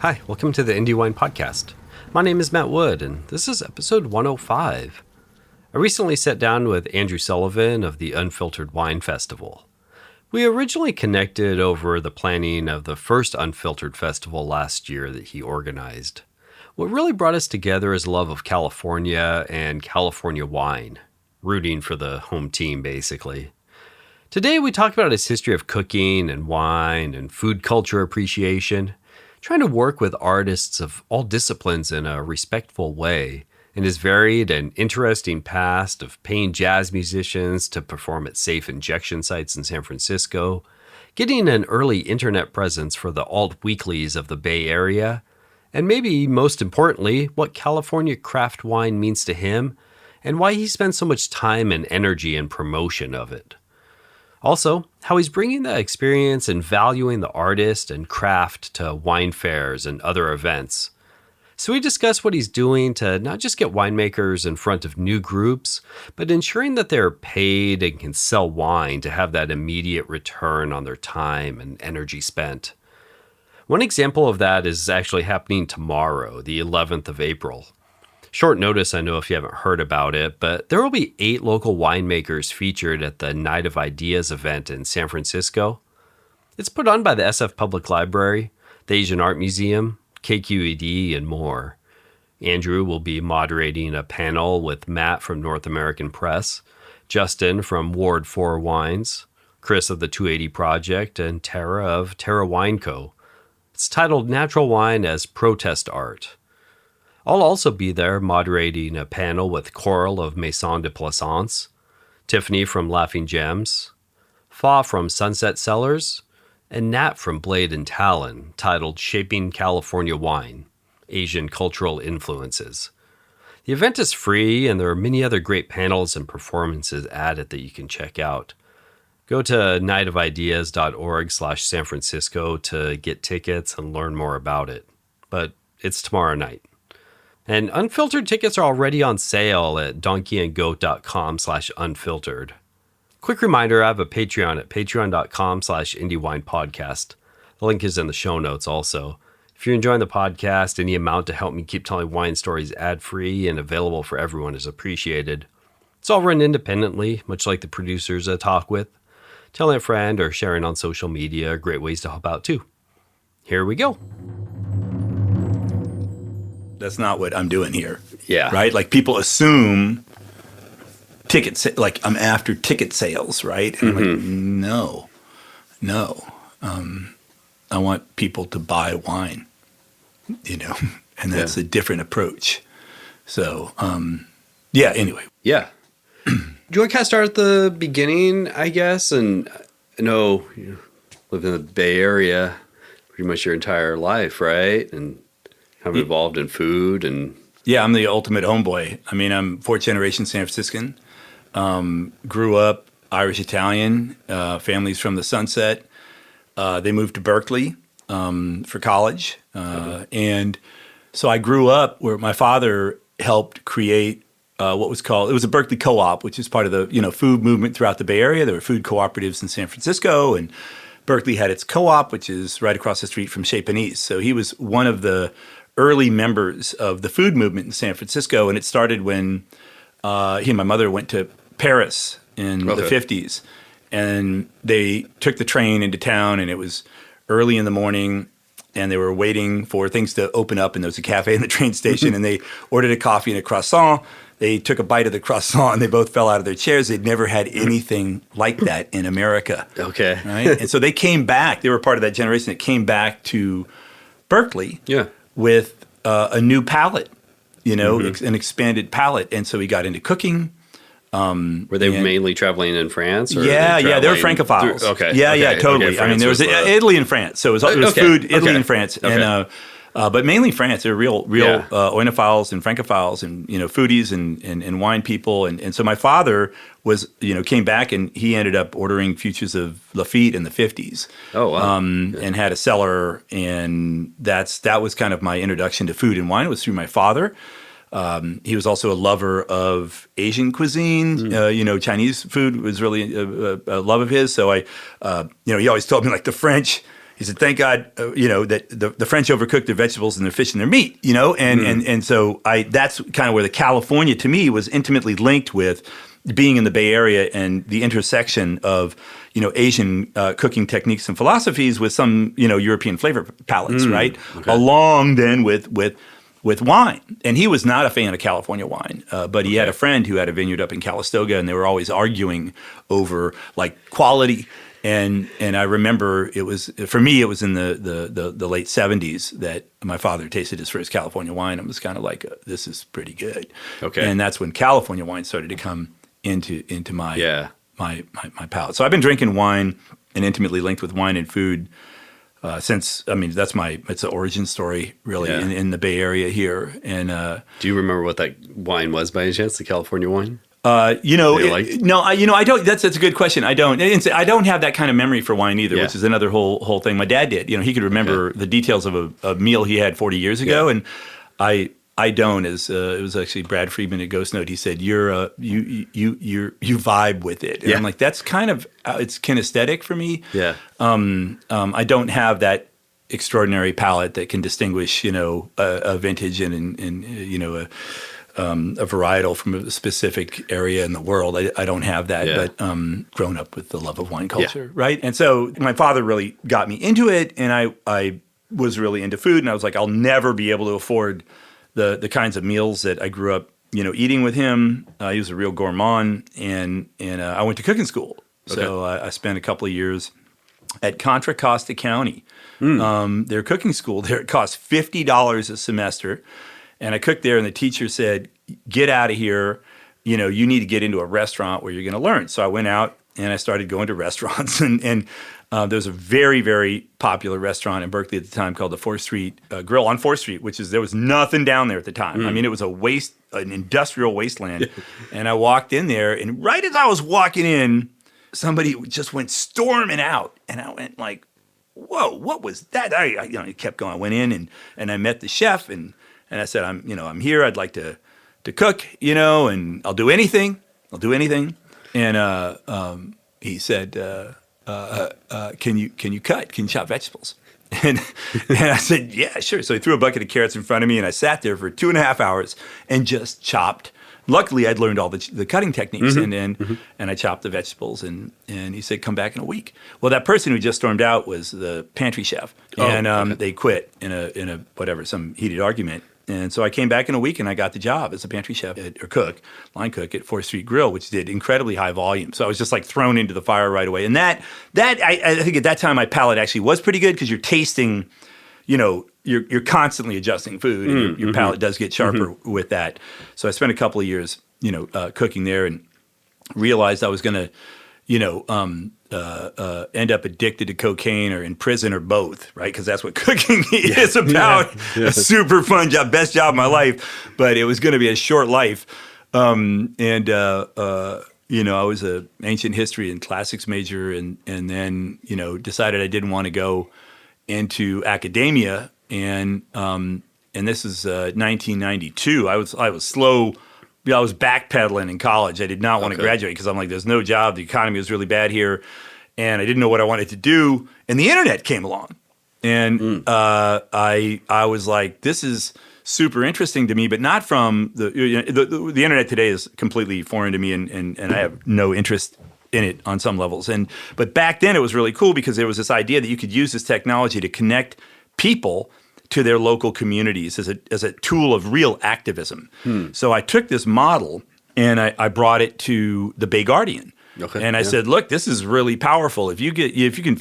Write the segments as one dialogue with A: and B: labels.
A: Hi, welcome to the Indie Wine Podcast. My name is Matt Wood, and this is episode 105. I recently sat down with Andrew Sullivan of the Unfiltered Wine Festival. We originally connected over the planning of the first Unfiltered Festival last year that he organized. What really brought us together is love of California and California wine, rooting for the home team, basically. Today we talk about his history of cooking and wine and food culture appreciation, trying to work with artists of all disciplines in a respectful way, and his varied and interesting past of paying jazz musicians to perform at safe injection sites in San Francisco, getting an early internet presence for the alt weeklies of the Bay Area, and maybe most importantly, what California craft wine means to him and why he spends so much time and energy in promotion of it. Also, how he's bringing that experience and valuing the artist and craft to wine fairs and other events. So we discuss what he's doing to not just get winemakers in front of new groups, but ensuring that they're paid and can sell wine to have that immediate return on their time and energy spent. One example of that is actually happening tomorrow, the 11th of April. Short notice, I know if you haven't heard about it, but there will be 8 local winemakers featured at the Night of Ideas event in San Francisco. It's put on by the SF Public Library, the Asian Art Museum, KQED, and more. Andrew will be moderating a panel with Matt from North American Press, Justin from Ward 4 Wines, Chris of the 280 Project, and Tara of Tara Wine Co. It's titled Natural Wine as Protest Art. I'll also be there moderating a panel with Coral of Maison de Plaisance, Tiffany from Laughing Gems, Fa from Sunset Cellars, and Nat from Blade and Talon, titled Shaping California Wine, Asian Cultural Influences. The event is free, and there are many other great panels and performances at it that you can check out. Go to nightofideas.org/San Francisco to get tickets and learn more about it. But it's tomorrow night. And Unfiltered tickets are already on sale at donkeyandgoat.com/unfiltered. Quick reminder, I have a Patreon at patreon.com/indiewinepodcast. The link is in the show notes also. If you're enjoying the podcast, any amount to help me keep telling wine stories ad-free and available for everyone is appreciated. It's all run independently, much like the producers I talk with. Telling a friend or sharing on social media are great ways to help out too. Here we go.
B: That's not what I'm doing here.
A: Yeah.
B: Right? Like people assume like I'm after ticket sales, right? And I'm like, no. I want people to buy wine, and that's a different approach. So, anyway.
A: Yeah. Do you want to kind of start at the beginning, I guess? And I know you live in the Bay Area pretty much your entire life, right? And have involved in food and...
B: Yeah, I'm the ultimate homeboy. I mean, I'm 4th generation San Franciscan. Grew up Irish-Italian, families from the Sunset. They moved to Berkeley for college. And so I grew up where my father helped create what was called, it was a Berkeley co-op, which is part of the food movement throughout the Bay Area. There were food cooperatives in San Francisco, and Berkeley had its co-op, which is right across the street from Chez Panisse. So he was one of the early members of the food movement in San Francisco, and it started when he and my mother went to Paris in the 50s, and they took the train into town, and it was early in the morning, and they were waiting for things to open up, and there was a cafe in the train station, and they ordered a coffee and a croissant. They took a bite of the croissant, and they both fell out of their chairs. They'd never had anything like that in America.
A: Okay.
B: Right? And so they came back. They were part of that generation that came back to Berkeley.
A: Yeah.
B: With a new palate, an expanded palate. And so he got into cooking.
A: Were they mainly traveling in France? Or
B: they were Francophiles. Totally.
A: Okay,
B: I mean, there was Italy and France. So it was food, Italy and France.
A: Okay.
B: And But mainly France. They're real oinophiles and francophiles and, foodies and wine people. And so my father was, came back and he ended up ordering Futures of Lafite in the 50s.
A: Oh, wow.
B: And had a cellar. And that was kind of my introduction to food and wine was through my father. He was also a lover of Asian cuisine. Chinese food was really a love of his. So he always told me like the French He said, "Thank God, that the French overcooked their vegetables and their fish and their meat, and so that's kind of where the California to me was intimately linked with being in the Bay Area and the intersection of Asian cooking techniques and philosophies with some European flavor palettes, right?
A: Okay.
B: Along then with wine, and he was not a fan of California wine, but he had a friend who had a vineyard up in Calistoga, and they were always arguing over like quality. And I remember it was in the late 70s that my father tasted his first California wine and was kind of like, this is pretty good.
A: Okay.
B: And that's when California wine started to come into my my palate. So I've been drinking wine and intimately linked with wine and food since, it's an origin story really in the Bay Area here. And
A: do you remember what that wine was by any chance, the California wine?
B: I don't. That's a good question. I don't. I don't have that kind of memory for wine either, which is another whole thing. My dad did. He could remember the details of a meal he had 40 years ago, and I don't. As it was actually Brad Friedman at Ghost Note. He said, you vibe with it, and I'm like, that's kind of it's kinesthetic for me. Yeah. I don't have that extraordinary palate that can distinguish a vintage and a varietal from a specific area in the world. I don't have that, but grown up with the love of wine culture, right? And so my father really got me into it, and I was really into food, and I was like, I'll never be able to afford the kinds of meals that I grew up, eating with him. He was a real gourmand, and I went to cooking school. Okay. So I spent a couple of years at Contra Costa County. Their cooking school there, it cost $50 a semester. And I cooked there, and the teacher said, "Get out of here. You need to get into a restaurant where you're going to learn." So I went out, and I started going to restaurants. And there was a very, very popular restaurant in Berkeley at the time called the 4th Street Grill on 4th Street, there was nothing down there at the time. I mean, it was an industrial wasteland. And I walked in there, and right as I was walking in, somebody just went storming out. And I went like, whoa, what was that? I kept going. I went in, and I met the chef, and I said, I'm here. I'd like to cook, and I'll do anything. And he said, can you cut? Can you chop vegetables? And I said, yeah, sure. So he threw a bucket of carrots in front of me, and I sat there for 2.5 hours and just chopped. Luckily, I'd learned all the cutting techniques, and I chopped the vegetables. And he said, come back in a week. Well, that person who just stormed out was the pantry chef, they quit in some heated argument. And so I came back in a week, and I got the job as a pantry chef line cook at 4th Street Grill, which did incredibly high volume. So I was just like thrown into the fire right away. And that I think at that time my palate actually was pretty good because you're tasting, you're constantly adjusting food, and your palate does get sharper with that. So I spent a couple of years, cooking there, and realized I was going to, end up addicted to cocaine or in prison or both, right? Because that's what cooking is about. A super fun job, best job of my life, but it was going to be a short life. I was an ancient history and classics major, and then decided I didn't want to go into academia, and this is 1992. I was slow. I was backpedaling in college. I did not want to graduate because I'm like, there's no job. The economy was really bad here, and I didn't know what I wanted to do. And the internet came along, and I was like, this is super interesting to me, but not from the internet today is completely foreign to me, and I have no interest in it on some levels. But back then it was really cool because there was this idea that you could use this technology to connect people to their local communities as a tool of real activism. So I took this model and I brought it to the Bay Guardian. And I said, look, this is really powerful. If you can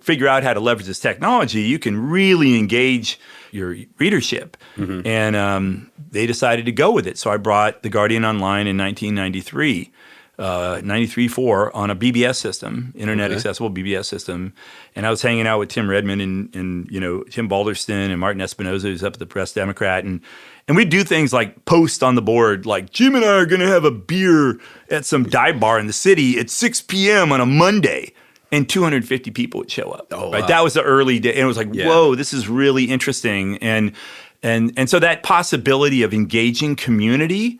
B: figure out how to leverage this technology, you can really engage your readership. And they decided to go with it. So I brought the Guardian online in 1993. 93.4 on a BBS system, internet accessible BBS system. And I was hanging out with Tim Redmond and Tim Balderston and Martin Espinoza, who's up at the Press Democrat. And we'd do things like post on the board, like Jim and I are going to have a beer at some dive bar in the city at 6 p.m. on a Monday. And 250 people would show up. Right? Wow. That was the early day. And it was like, whoa, this is really interesting. And And so that possibility of engaging community,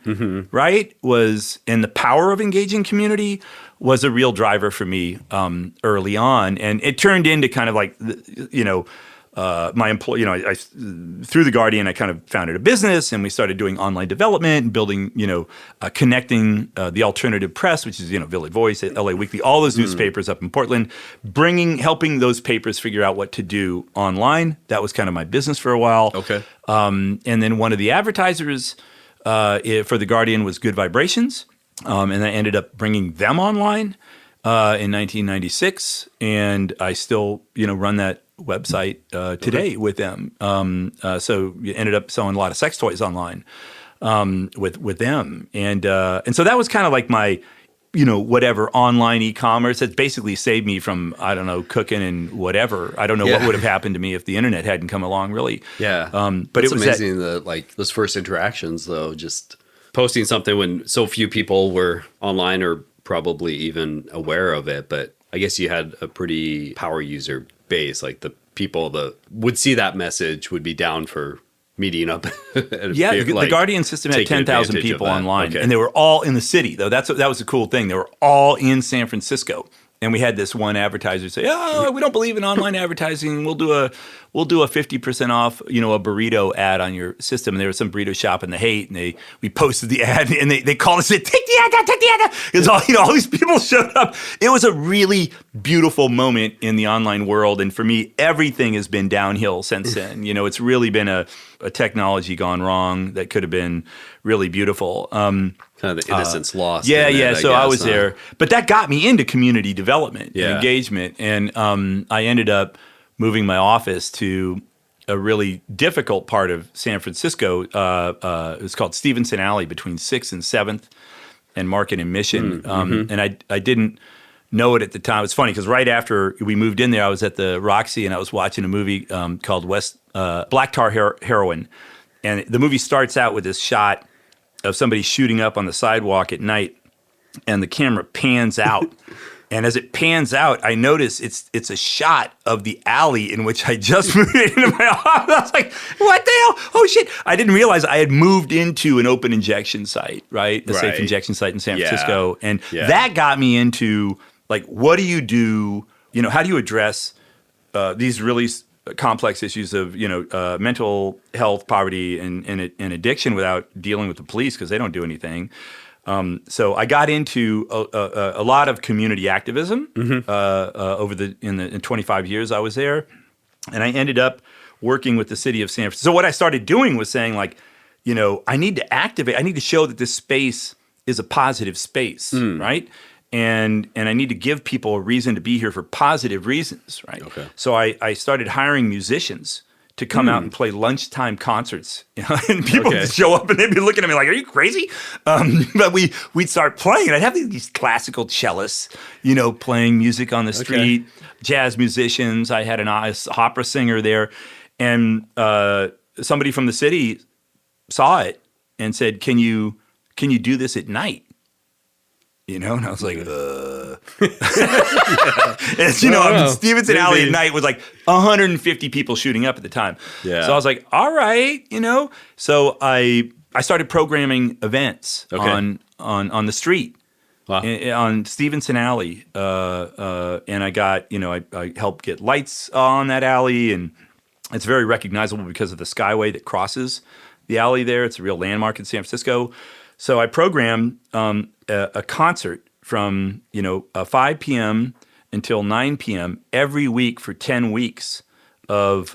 B: right, and the power of engaging community was a real driver for me early on. And it turned into kind of like, my employee, through The Guardian, I kind of founded a business, and we started doing online development and building, connecting the alternative press, which is, Village Voice, LA Weekly, all those newspapers up in Portland, helping those papers figure out what to do online. That was kind of my business for a while.
A: Okay.
B: And then one of the advertisers for The Guardian was Good Vibrations, and I ended up bringing them online in 1996, and I still, run that website today with them. So you ended up selling a lot of sex toys online with them, and so that was kind of like my, whatever online e-commerce. It's basically saved me from, I don't know, cooking and whatever. I don't know what would have happened to me if the internet hadn't come along, really.
A: Yeah,
B: but
A: it's
B: it was
A: amazing that those first interactions, though, just posting something when so few people were online or probably even aware of it. But I guess you had a pretty power user base, like the people that would see that message would be down for meeting up.
B: The Guardian system had 10,000 people online, and they were all in the city, though. That was a cool thing. They were all in San Francisco. And we had this one advertiser say, "Oh, we don't believe in online advertising. We'll do a 50% off, a burrito ad on your system." And there was some burrito shop in the Haight, and we posted the ad, and they called us and said, "Take the ad down, take the ad down." Because all these people showed up. It was a really beautiful moment in the online world, and for me, everything has been downhill since then. It's really been a technology gone wrong that could have been really beautiful.
A: Kind of the innocence lost.
B: Yeah. So I was there. But that got me into community development and engagement. And I ended up moving my office to a really difficult part of San Francisco. It was called Stevenson Alley between 6th and 7th and Market and Mission. And I didn't know it at the time. It's funny because right after we moved in there, I was at the Roxy and I was watching a movie called Black Tar Heroin. And the movie starts out with this shot of somebody shooting up on the sidewalk at night, and the camera pans out. And as it pans out, I notice it's a shot of the alley in which I just moved into my office. I was like, what the hell? Oh, shit. I didn't realize I had moved into an open injection site, right? A safe injection site in San Francisco. And that got me into, what do you do? How do you address these really complex issues of mental health, poverty, and addiction without dealing with the police because they don't do anything. So I got into a lot of community activism in 25 years I was there, and I ended up working with the city of San Francisco. So what I started doing was saying I need to activate. I need to show that this space is a positive space, right? And I need to give people a reason to be here for positive reasons, right? Okay. So I started hiring musicians to come out and play lunchtime concerts, and people would show up and they'd be looking at me like, "Are you crazy?" But we'd start playing, and I'd have these classical cellists, playing music on the street, jazz musicians. I had an opera singer there, and somebody from the city saw it and said, "Can you do this at night?" And I was like, And, Stevenson Alley at night was like 150 people shooting up at the time. Yeah. So I was like, all right, So I started programming events on the street. Wow. On Stevenson Alley. And I got, I helped get lights on that alley, and it's very recognizable because of the skyway that crosses the alley there. It's a real landmark in San Francisco. So I programmed a concert from 5 p.m. until 9 p.m. every week for 10 weeks from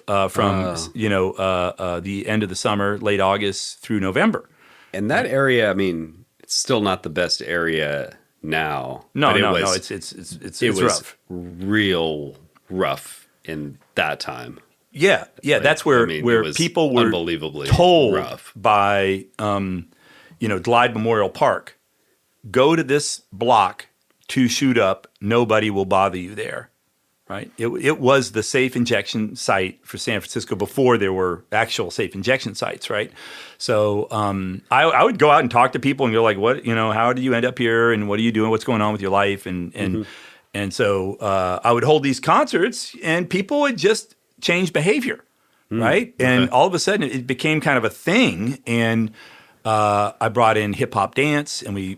B: the end of the summer, late August through November.
A: And that area, I mean, it's still not the best area now.
B: No, it's rough.
A: Real rough in that time.
B: Yeah, that's where people were
A: unbelievably
B: told
A: rough
B: by Glide Memorial Park, go to this block to shoot up. Nobody will bother you there, right? It was the safe injection site for San Francisco before there were actual safe injection sites, right? So I would go out and talk to people and go like, what, how do you end up here, and what are you doing? What's going on with your life? And so I would hold these concerts, and people would just change behavior. right? And all of a sudden, it became kind of a thing, and I brought in hip hop dance, and we,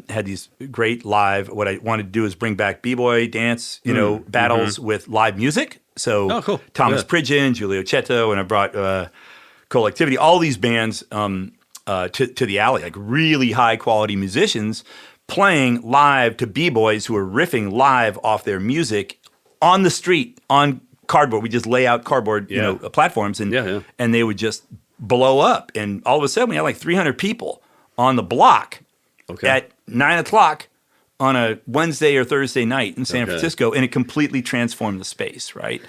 B: had these great live. What I wanted to do is bring back b-boy dance, battles with live music. So
A: cool.
B: Thomas Pridgen, Giulio Cetto, and I brought Collectivity, all these bands to the alley, like really high quality musicians playing live to b-boys who are riffing live off their music on the street on cardboard. We just lay out cardboard, platforms, and they would just blow up. And all of a sudden, we had like 300 people on the block at 9:00 on a Wednesday or Thursday night in San Francisco, and it completely transformed the space, right?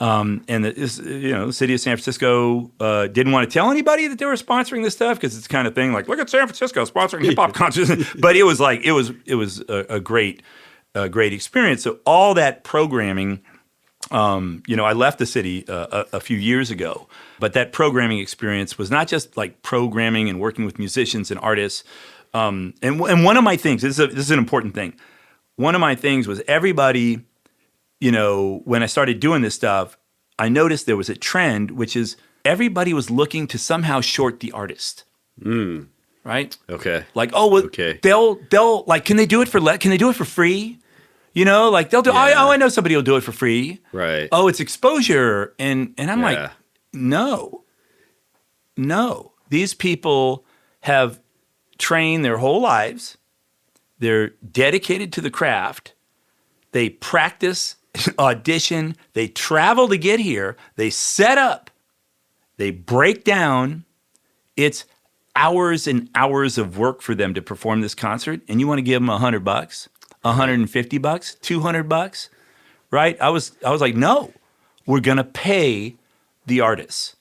B: And the city of San Francisco didn't want to tell anybody that they were sponsoring this stuff because it's the kind of thing like, look at San Francisco sponsoring hip hop concerts. But it was a great experience. So all that programming. I left the city a few years ago, but that programming experience was not just like programming and working with musicians and artists. And one of my things, this is an important thing. One of my things was everybody, when I started doing this stuff, I noticed there was a trend, which is everybody was looking to somehow short the artist. Right?
A: Okay.
B: Like, they'll like, can they do it for free? They'll do. Oh, I know somebody will do it for free.
A: Right.
B: Oh, it's exposure, and I'm like, no. These people have trained their whole lives. They're dedicated to the craft. They practice, audition. They travel to get here. They set up. They break down. It's hours and hours of work for them to perform this concert, and you want to give them $100. $150, $200, right? I was like, no, we're gonna pay the artists,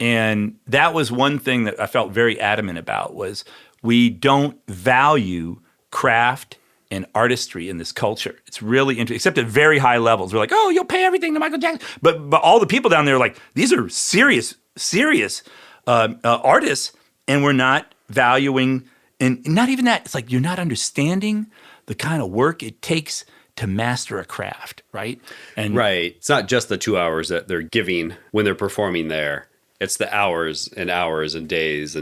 B: and that was one thing that I felt very adamant about was we don't value craft and artistry in this culture. It's really interesting, except at very high levels. We're like, oh, you'll pay everything to Michael Jackson, but all the people down there are like, these are serious artists, and we're not valuing, and not even that. It's like you're not understanding the kind of work it takes to master a craft, right? And
A: It's not just the 2 hours that they're giving when they're performing there. It's the hours and hours and days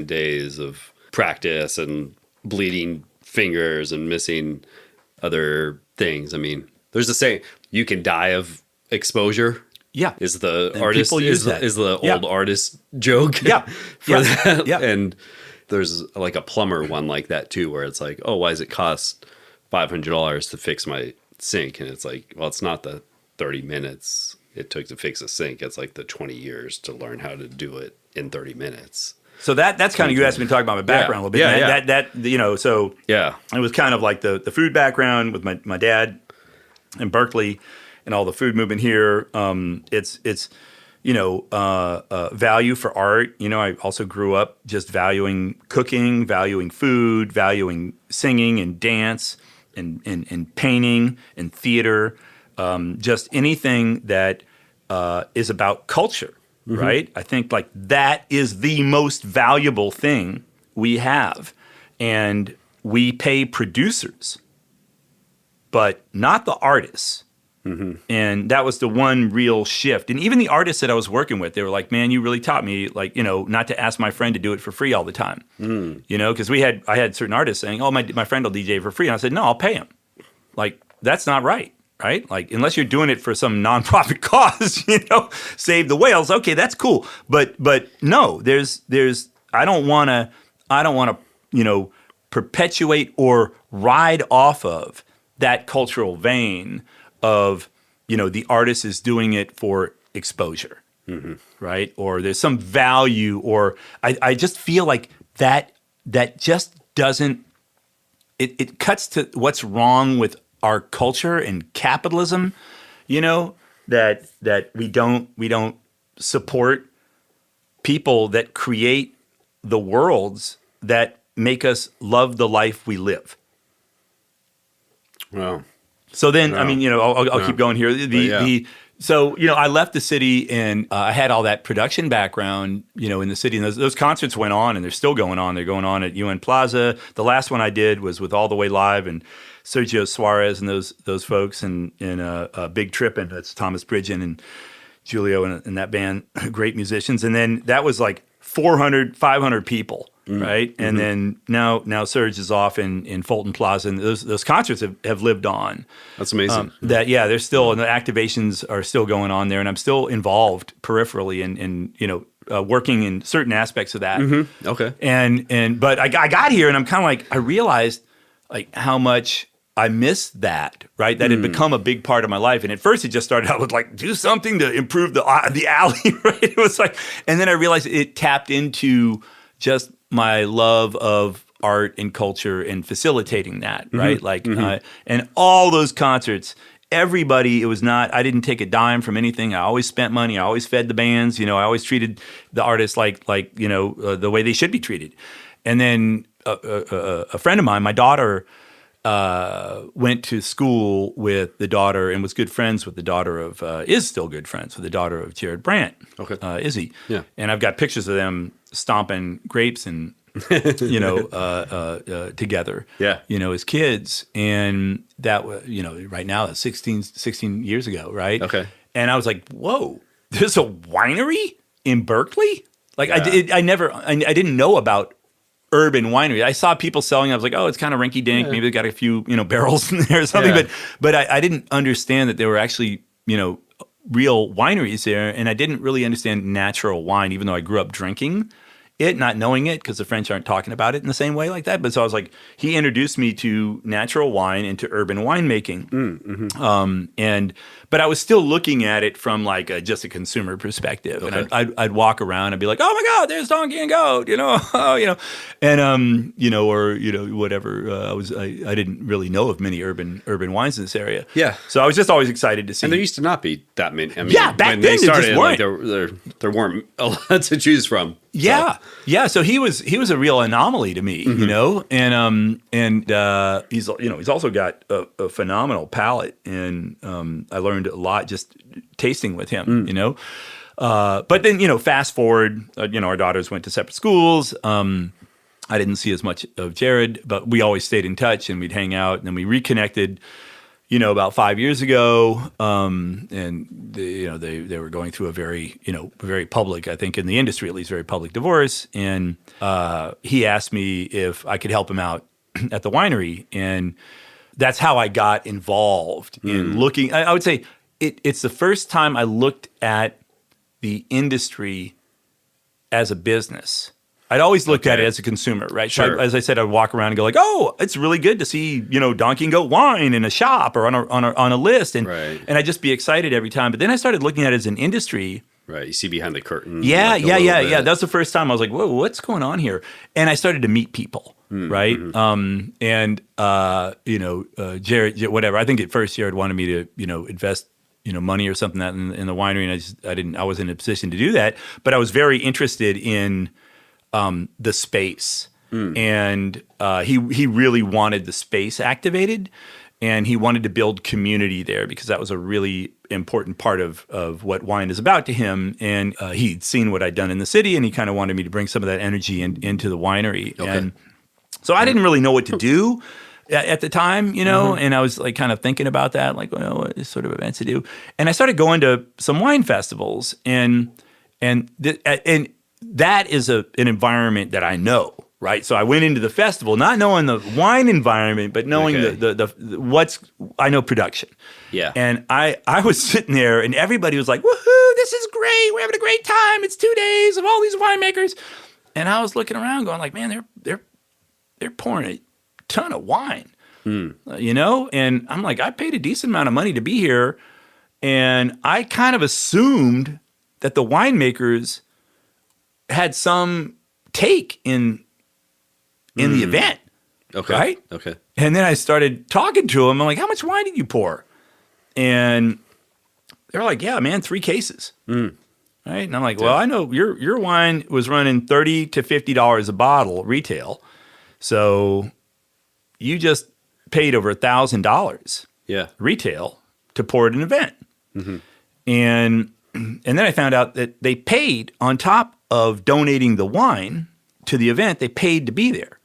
A: of practice and bleeding fingers and missing other things. I mean, there's a saying, you can die of exposure.
B: Yeah.
A: Is the
B: and
A: artist is the old artist joke.
B: Yeah.
A: For that.
B: Yeah.
A: And there's like a plumber one like that too, where it's like, oh, why does it cost $500 to fix my sink? And it's like, well, it's not the 30 minutes it took to fix a sink. It's like the 20 years to learn how to do it in 30 minutes.
B: So that's kind of, you asked me to talk about my background a little bit. So it was kind of like the food background with my dad in Berkeley and all the food movement here. It's value for art. I also grew up just valuing cooking, valuing food, valuing singing and dance and painting and theater, just anything that is about culture, right? I think like that is the most valuable thing we have. And we pay producers, but not the artists. And that was the one real shift. And even the artists that I was working with, they were like, man, you really taught me, like, not to ask my friend to do it for free all the time. Because I had certain artists saying, oh, my friend will DJ for free. And I said, no, I'll pay him. Like, that's not right? Like, unless you're doing it for some nonprofit cause, save the whales. Okay, that's cool. But no, I don't want to, perpetuate or ride off of that cultural vein of, the artist is doing it for exposure, right? Or there's some value, or I just feel like that just doesn't, it cuts to what's wrong with our culture and capitalism, that we don't support people that create the worlds that make us love the life we live.
A: Wow.
B: So then, I'll keep going here. So I left the city, and I had all that production background, in the city. And those concerts went on, and they're still going on. They're going on at UN Plaza. The last one I did was with All the Way Live and Sergio Suarez and those folks, and Big Trippin'. That's Thomas Pridgen, and Julio and that band, great musicians. And then that was like 400, 500 people, right? And then now Surge is off in Fulton Plaza, and those concerts have lived on.
A: That's amazing.
B: They're still, and the activations are still going on there, and I'm still involved peripherally in working in certain aspects of that.
A: Okay.
B: But I got here, and I'm kind of like, I realized like how much I missed that, right? That had become a big part of my life. And at first it just started out with like, do something to improve the alley, right? It was like, and then I realized it tapped into just my love of art and culture and facilitating that, right? And all those concerts, everybody, it was not, I didn't take a dime from anything. I always spent money. I always fed the bands. I always treated the artists like the way they should be treated. And then a friend of mine, my daughter, went to school with the daughter and was good friends with the daughter of, is still good friends with the daughter of Jared Brandt, Izzy.
A: Yeah.
B: And I've got pictures of them stomping grapes and, together, as kids. And that was, right now that's 16 years ago, right?
A: Okay.
B: And I was like, whoa, there's a winery in Berkeley? Like I didn't know about urban winery. I saw people selling. I was like, oh, it's kind of rinky dink. Maybe they got a few, barrels in there or something.
A: Yeah.
B: But I didn't understand that there were actually, real wineries there. And I didn't really understand natural wine, even though I grew up drinking it, not knowing it, because the French aren't talking about it in the same way like that. But so I was like, he introduced me to natural wine and to urban winemaking. But I was still looking at it from like just a consumer perspective.
A: Okay.
B: And I'd walk around and be like, oh my God, there's donkey and goat, and whatever. I didn't really know of many urban wines in this area.
A: Yeah.
B: So I was just always excited to see.
A: And there used to not be that many. I mean,
B: back
A: when
B: then
A: they started,
B: there just
A: like, there weren't a lot to choose from.
B: Yeah, yeah. So he was a real anomaly to me, and he's he's also got a phenomenal palate, and I learned a lot just tasting with him, But then fast forward, our daughters went to separate schools. I didn't see as much of Jared, but we always stayed in touch, and we'd hang out, and then we reconnected. About 5 years ago, and they were going through a very public, I think in the industry at least, very public divorce. And he asked me if I could help him out at the winery, and that's how I got involved in looking. I would say it's the first time I looked at the industry as a business. I'd always looked at it as a consumer, right?
A: Sure.
B: So as I said, I'd walk around and go like, "Oh, it's really good to see, Donkey and Goat wine in a shop or on a list," and I'd just be excited every time. But then I started looking at it as an industry.
A: Right. You see behind the curtain.
B: Yeah. That's the first time I was like, "Whoa, what's going on here?" And I started to meet people, right? Jared, whatever. I think at first Jared wanted me to, invest money or something that in the winery, and I wasn't in a position to do that. But I was very interested in the space, and he really wanted the space activated, and he wanted to build community there because that was a really important part of what wine is about to him. And he'd seen what I'd done in the city, and he kind of wanted me to bring some of that energy into the winery.
A: Okay.
B: And so I didn't really know what to do at the time, and I was like kind of thinking about that, like, what sort of events to do. And I started going to some wine festivals, and that is an environment that I know, right? So I went into the festival not knowing the wine environment, but knowing I know production.
A: Yeah.
B: And I was sitting there, and everybody was like, "Woohoo! This is great. We're having a great time. It's 2 days of all these winemakers." And I was looking around, going like, "Man, they're pouring a ton of wine, And I'm like, I paid a decent amount of money to be here, and I kind of assumed that the winemakers had some take in the event.
A: Okay.
B: Right?
A: Okay.
B: And then I started talking to them. I'm like, how much wine did you pour? And they're like, yeah, man, 3 cases. Right? And I'm like, well, I know your wine was running $30 to $50 a bottle retail. So you just paid over $1,000 retail to pour at an event. And then I found out that they paid on top of donating the wine to the event, they paid to be there.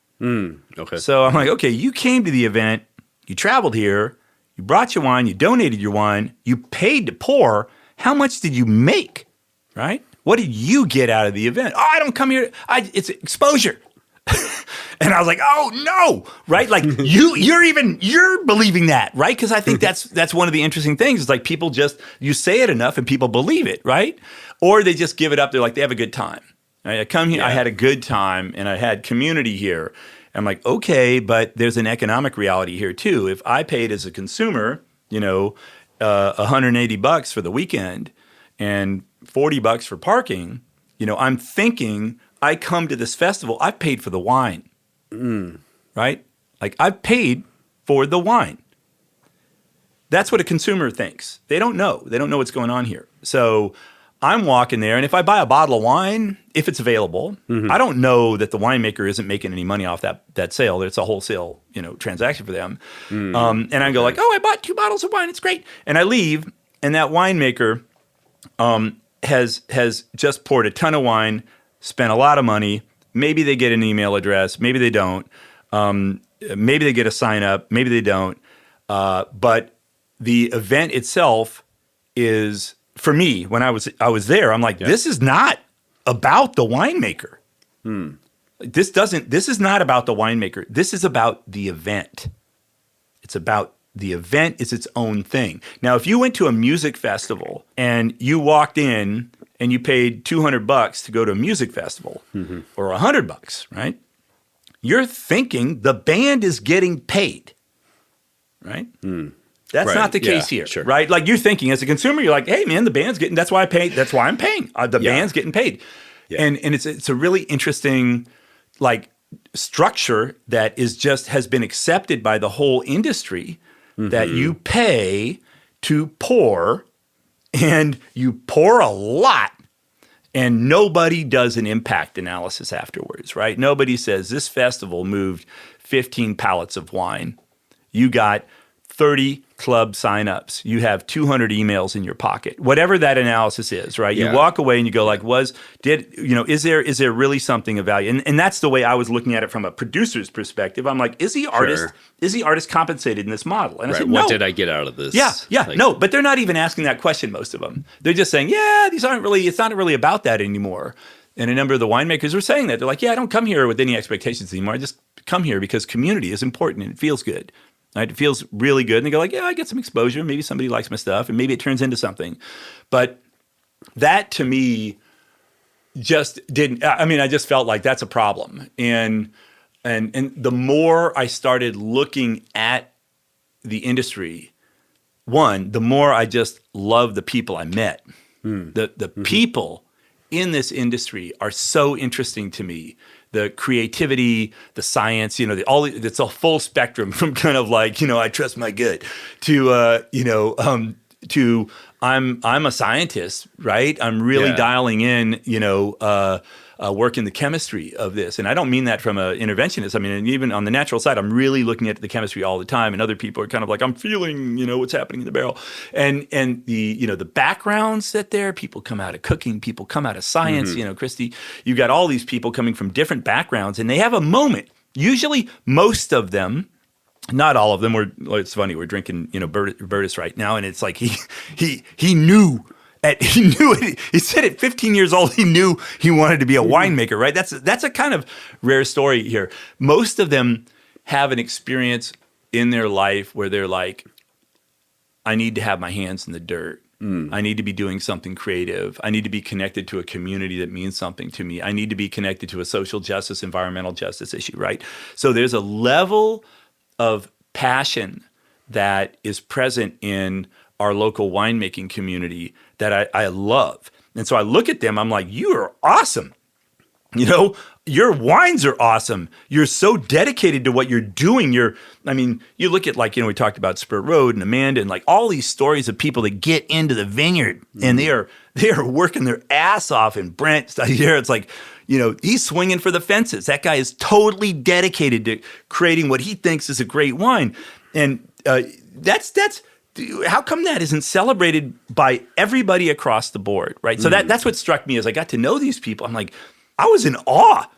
A: Okay.
B: So I'm like, okay, you came to the event, you traveled here, you brought your wine, you donated your wine, you paid to pour. how much did you make, right? What did you get out of the event? Oh, I don't come here. It's exposure. And I was like, oh no, right? Like you're believing that, right? Because I think that's one of the interesting things. Is like people you say it enough and people believe it, right? Or they just give it up. They're like, they have a good time. Right? I come here, I had a good time, and I had community here. I'm like, okay, but there's an economic reality here too. If I paid as a consumer, $180 for the weekend and $40 for parking, I'm thinking I come to this festival, I paid for the wine, right? Like I've paid for the wine. That's what a consumer thinks. They don't know. They don't know what's going on here. So I'm walking there, and if I buy a bottle of wine, if it's available, I don't know that the winemaker isn't making any money off that sale. It's a wholesale, transaction for them. And I go like, oh, I bought 2 bottles of wine. It's great. And I leave, and that winemaker has just poured a ton of wine, spent a lot of money. Maybe they get an email address. Maybe they don't. Maybe they get a sign up. Maybe they don't. But the event itself is, for me, when I was there, I'm like, this is not about the winemaker. This is not about the winemaker. This is about the event. It's about the event is its own thing. Now, if you went to a music festival and you walked in and you paid $200 to go to a music festival, or $100, right? You're thinking the band is getting paid, right? That's not the case here, right? Like you're thinking as a consumer, you're like, hey man, the band's getting, that's why I paid, that's why I'm paying. The band's getting paid. And it's a really interesting like structure that has been accepted by the whole industry, that you pay to pour, and you pour a lot, and nobody does an impact analysis afterwards, right? Nobody says this festival moved 15 pallets of wine. You got 30 club signups. You have 200 emails in your pocket. Whatever that analysis is, right? You walk away and you go like, is there really something of value? And that's the way I was looking at it from a producer's perspective. I'm like, is the artist compensated in this model? And I said, no.
A: What did I get out of this?
B: No, but they're not even asking that question, most of them. They're just saying, it's not really about that anymore. And a number of the winemakers were saying that. They're like, I don't come here with any expectations anymore. I just come here because community is important and it feels good. Right? It feels really good. And they go like, I get some exposure. Maybe somebody likes my stuff and maybe it turns into something. But that to me just didn't, I just felt like that's a problem. And the more I started looking at the industry, the more I just loved the people I met. The people in this industry are so interesting to me. The creativity, the science, it's a full spectrum from kind of like, I trust my gut to, to I'm a scientist, right? I'm really dialing in, working the chemistry of this. And I don't mean that from an interventionist. I mean, even on the natural side, I'm really looking at the chemistry all the time. And other people are kind of like, I'm feeling, what's happening in the barrel. And the backgrounds that people come out of cooking, people come out of science, Christy, you've got all these people coming from different backgrounds and they have a moment. Usually most of them, not all of them, it's funny, we're drinking, Bertus right now. And it's like, he knew. He knew it. He said at 15 years old, he knew he wanted to be a winemaker, right? That's a kind of rare story here. Most of them have an experience in their life where they're like, I need to have my hands in the dirt. I need to be doing something creative. I need to be connected to a community that means something to me. I need to be connected to a social justice, environmental justice issue, right? So there's a level of passion that is present in our local winemaking community that I love. And so I look at them, I'm like, you are awesome. Your wines are awesome. You're so dedicated to what you're doing. You look at we talked about Spur Road and Amanda and like all these stories of people that get into the vineyard and they are working their ass off. And Brent here, it's like, he's swinging for the fences. That guy is totally dedicated to creating what he thinks is a great wine. And that's how come that isn't celebrated by everybody across the board, right? So that's what struck me as I got to know these people. I'm like, I was in awe.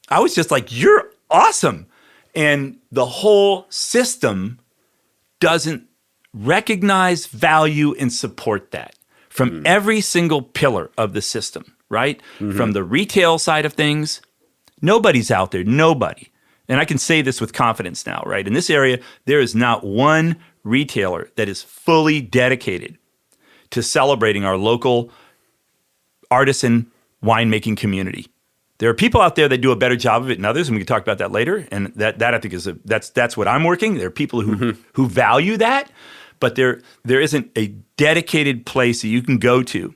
B: I was just like, you're awesome. And the whole system doesn't recognize, value, and support that. from every single pillar of the system, right? From the retail side of things, nobody's out there, nobody. And I can say this with confidence now, right? In this area, there is not one retailer that is fully dedicated to celebrating our local artisan winemaking community. There are people out there that do a better job of it than others, and we can talk about that later. And that I think is that's what I'm working. There are people who value that, but there isn't a dedicated place that you can go to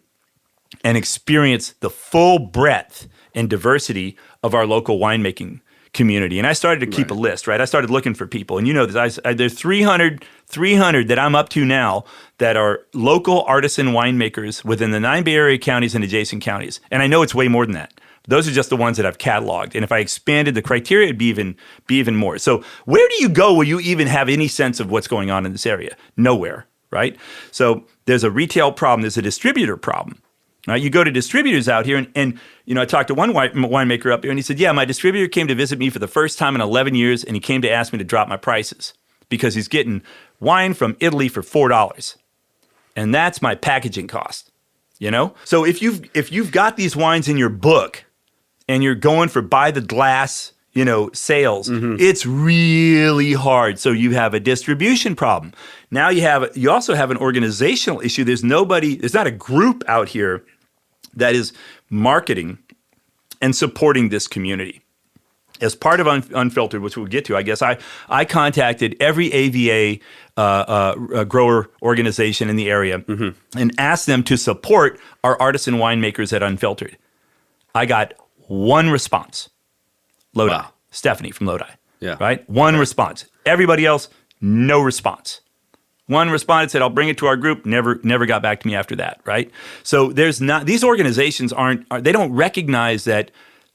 B: and experience the full breadth and diversity of our local winemaking community. And I started to keep a list, right? I started looking for people. And you know, there's 300 that I'm up to now that are local artisan winemakers within the 9 Bay Area counties and adjacent counties. And I know it's way more than that. Those are just the ones that I've cataloged. And if I expanded the criteria, it'd be even more. So where do you go where you even have any sense of what's going on in this area? Nowhere, right? So there's a retail problem. There's a distributor problem. Right? You go to distributors out here, and you know, I talked to one winemaker up here, and he said, yeah, my distributor came to visit me for the first time in 11 years, and he came to ask me to drop my prices because he's getting wine from Italy for $4. And that's my packaging cost, you know? So if you've got these wines in your book and you're going for by the glass, you know, sales, it's really hard. So you have a distribution problem. Now you also have an organizational issue. There's not a group out here that is marketing and supporting this community. As part of Unfiltered, which we'll get to, I guess, I contacted every AVA grower organization in the area and asked them to support our artisan winemakers at Unfiltered. I got one response. Lodi. Wow. Stephanie from Lodi. Yeah. Right? One response. Everybody else, no response. One responded, said, I'll bring it to our group, never got back to me after that, right? So these organizations they don't recognize that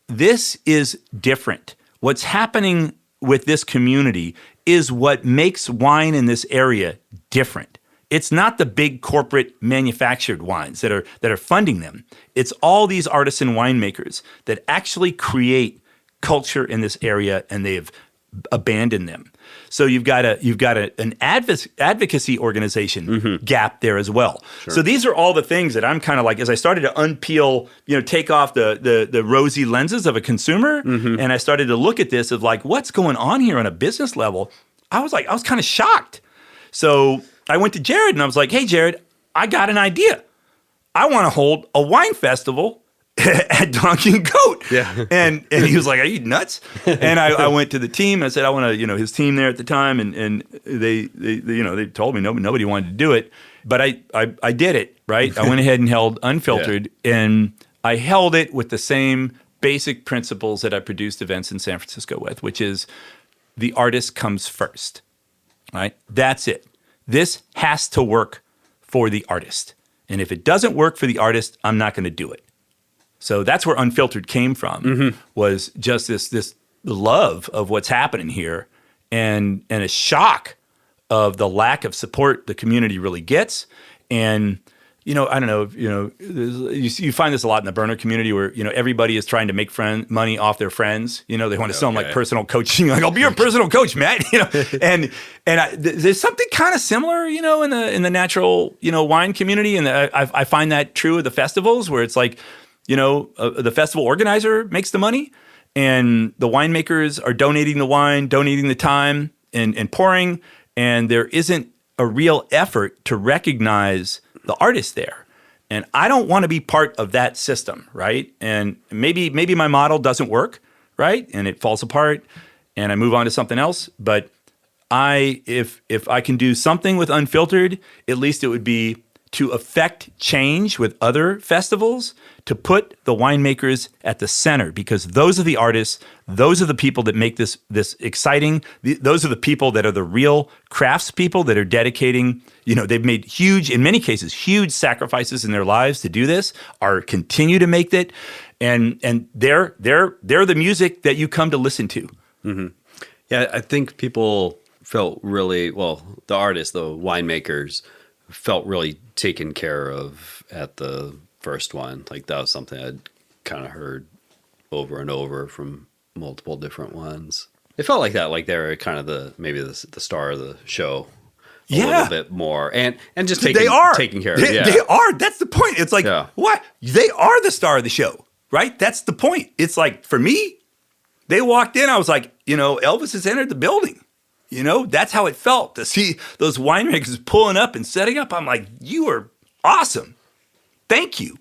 B: this is different. What's happening with this community is what makes wine in this area different. It's not the big corporate manufactured wines that are funding them. It's all these artisan winemakers that actually create culture in this area, and they've abandoned them. So you've got an advocacy organization gap there as well. Sure. So these are all the things that I'm kind of like, as I started to unpeel, you know, take off the rosy lenses of a consumer, and I started to look at this of like, what's going on here on a business level? I was kind of shocked. So I went to Jared and I was like, hey, Jared, I got an idea. I want to hold a wine festival at Donkey and Goat. Yeah. And he was like, are you nuts? And I went to the team. I said, I want to, you know, his team there at the time. And they you know, they told me nobody wanted to do it. But I did it, right? I went ahead and held Unfiltered. Yeah. And I held it with the same basic principles that I produced events in San Francisco with, which is the artist comes first, right? That's it. This has to work for the artist. And if it doesn't work for the artist, I'm not going to do it. So that's where Unfiltered came from, was just this love of what's happening here and a shock of the lack of support the community really gets. And, you know, I don't know, you know, you find this a lot in the burner community where, you know, everybody is trying to make money off their friends. You know, they want to sell them like personal coaching. Like, I'll be your personal coach, Matt. You know, and there's something kind of similar, you know, in the natural, you know, wine community. And I find that true of the festivals where it's like, you know, the festival organizer makes the money and the winemakers are donating the wine, donating the time and pouring. And there isn't a real effort to recognize the artist there. And I don't want to be part of that system, right? And maybe my model doesn't work, right? And it falls apart and I move on to something else. But if I can do something with Unfiltered, at least it would be to affect change with other festivals, to put the winemakers at the center, because those are the artists, those are the people that make this exciting. Those are the people that are the real craftspeople that are dedicating, you know, they've made in many cases, huge sacrifices in their lives to do this, or continue to make it. And they're the music that you come to listen to.
A: Mm-hmm. Yeah, I think people felt really, well, the artists, the winemakers, felt really taken care of at the first one. Like that was something I'd kind of heard over and over from multiple different ones. It felt like that, like they were kind of maybe the star of the show. a little bit more, and just taking care of it.
B: They are. That's the point. It's like, what? They are the star of the show, right? That's the point. It's like, for me, they walked in, I was like, Elvis has entered the building. That's how it felt to see those winemakers pulling up and setting up. I'm like, you are awesome. Thank you.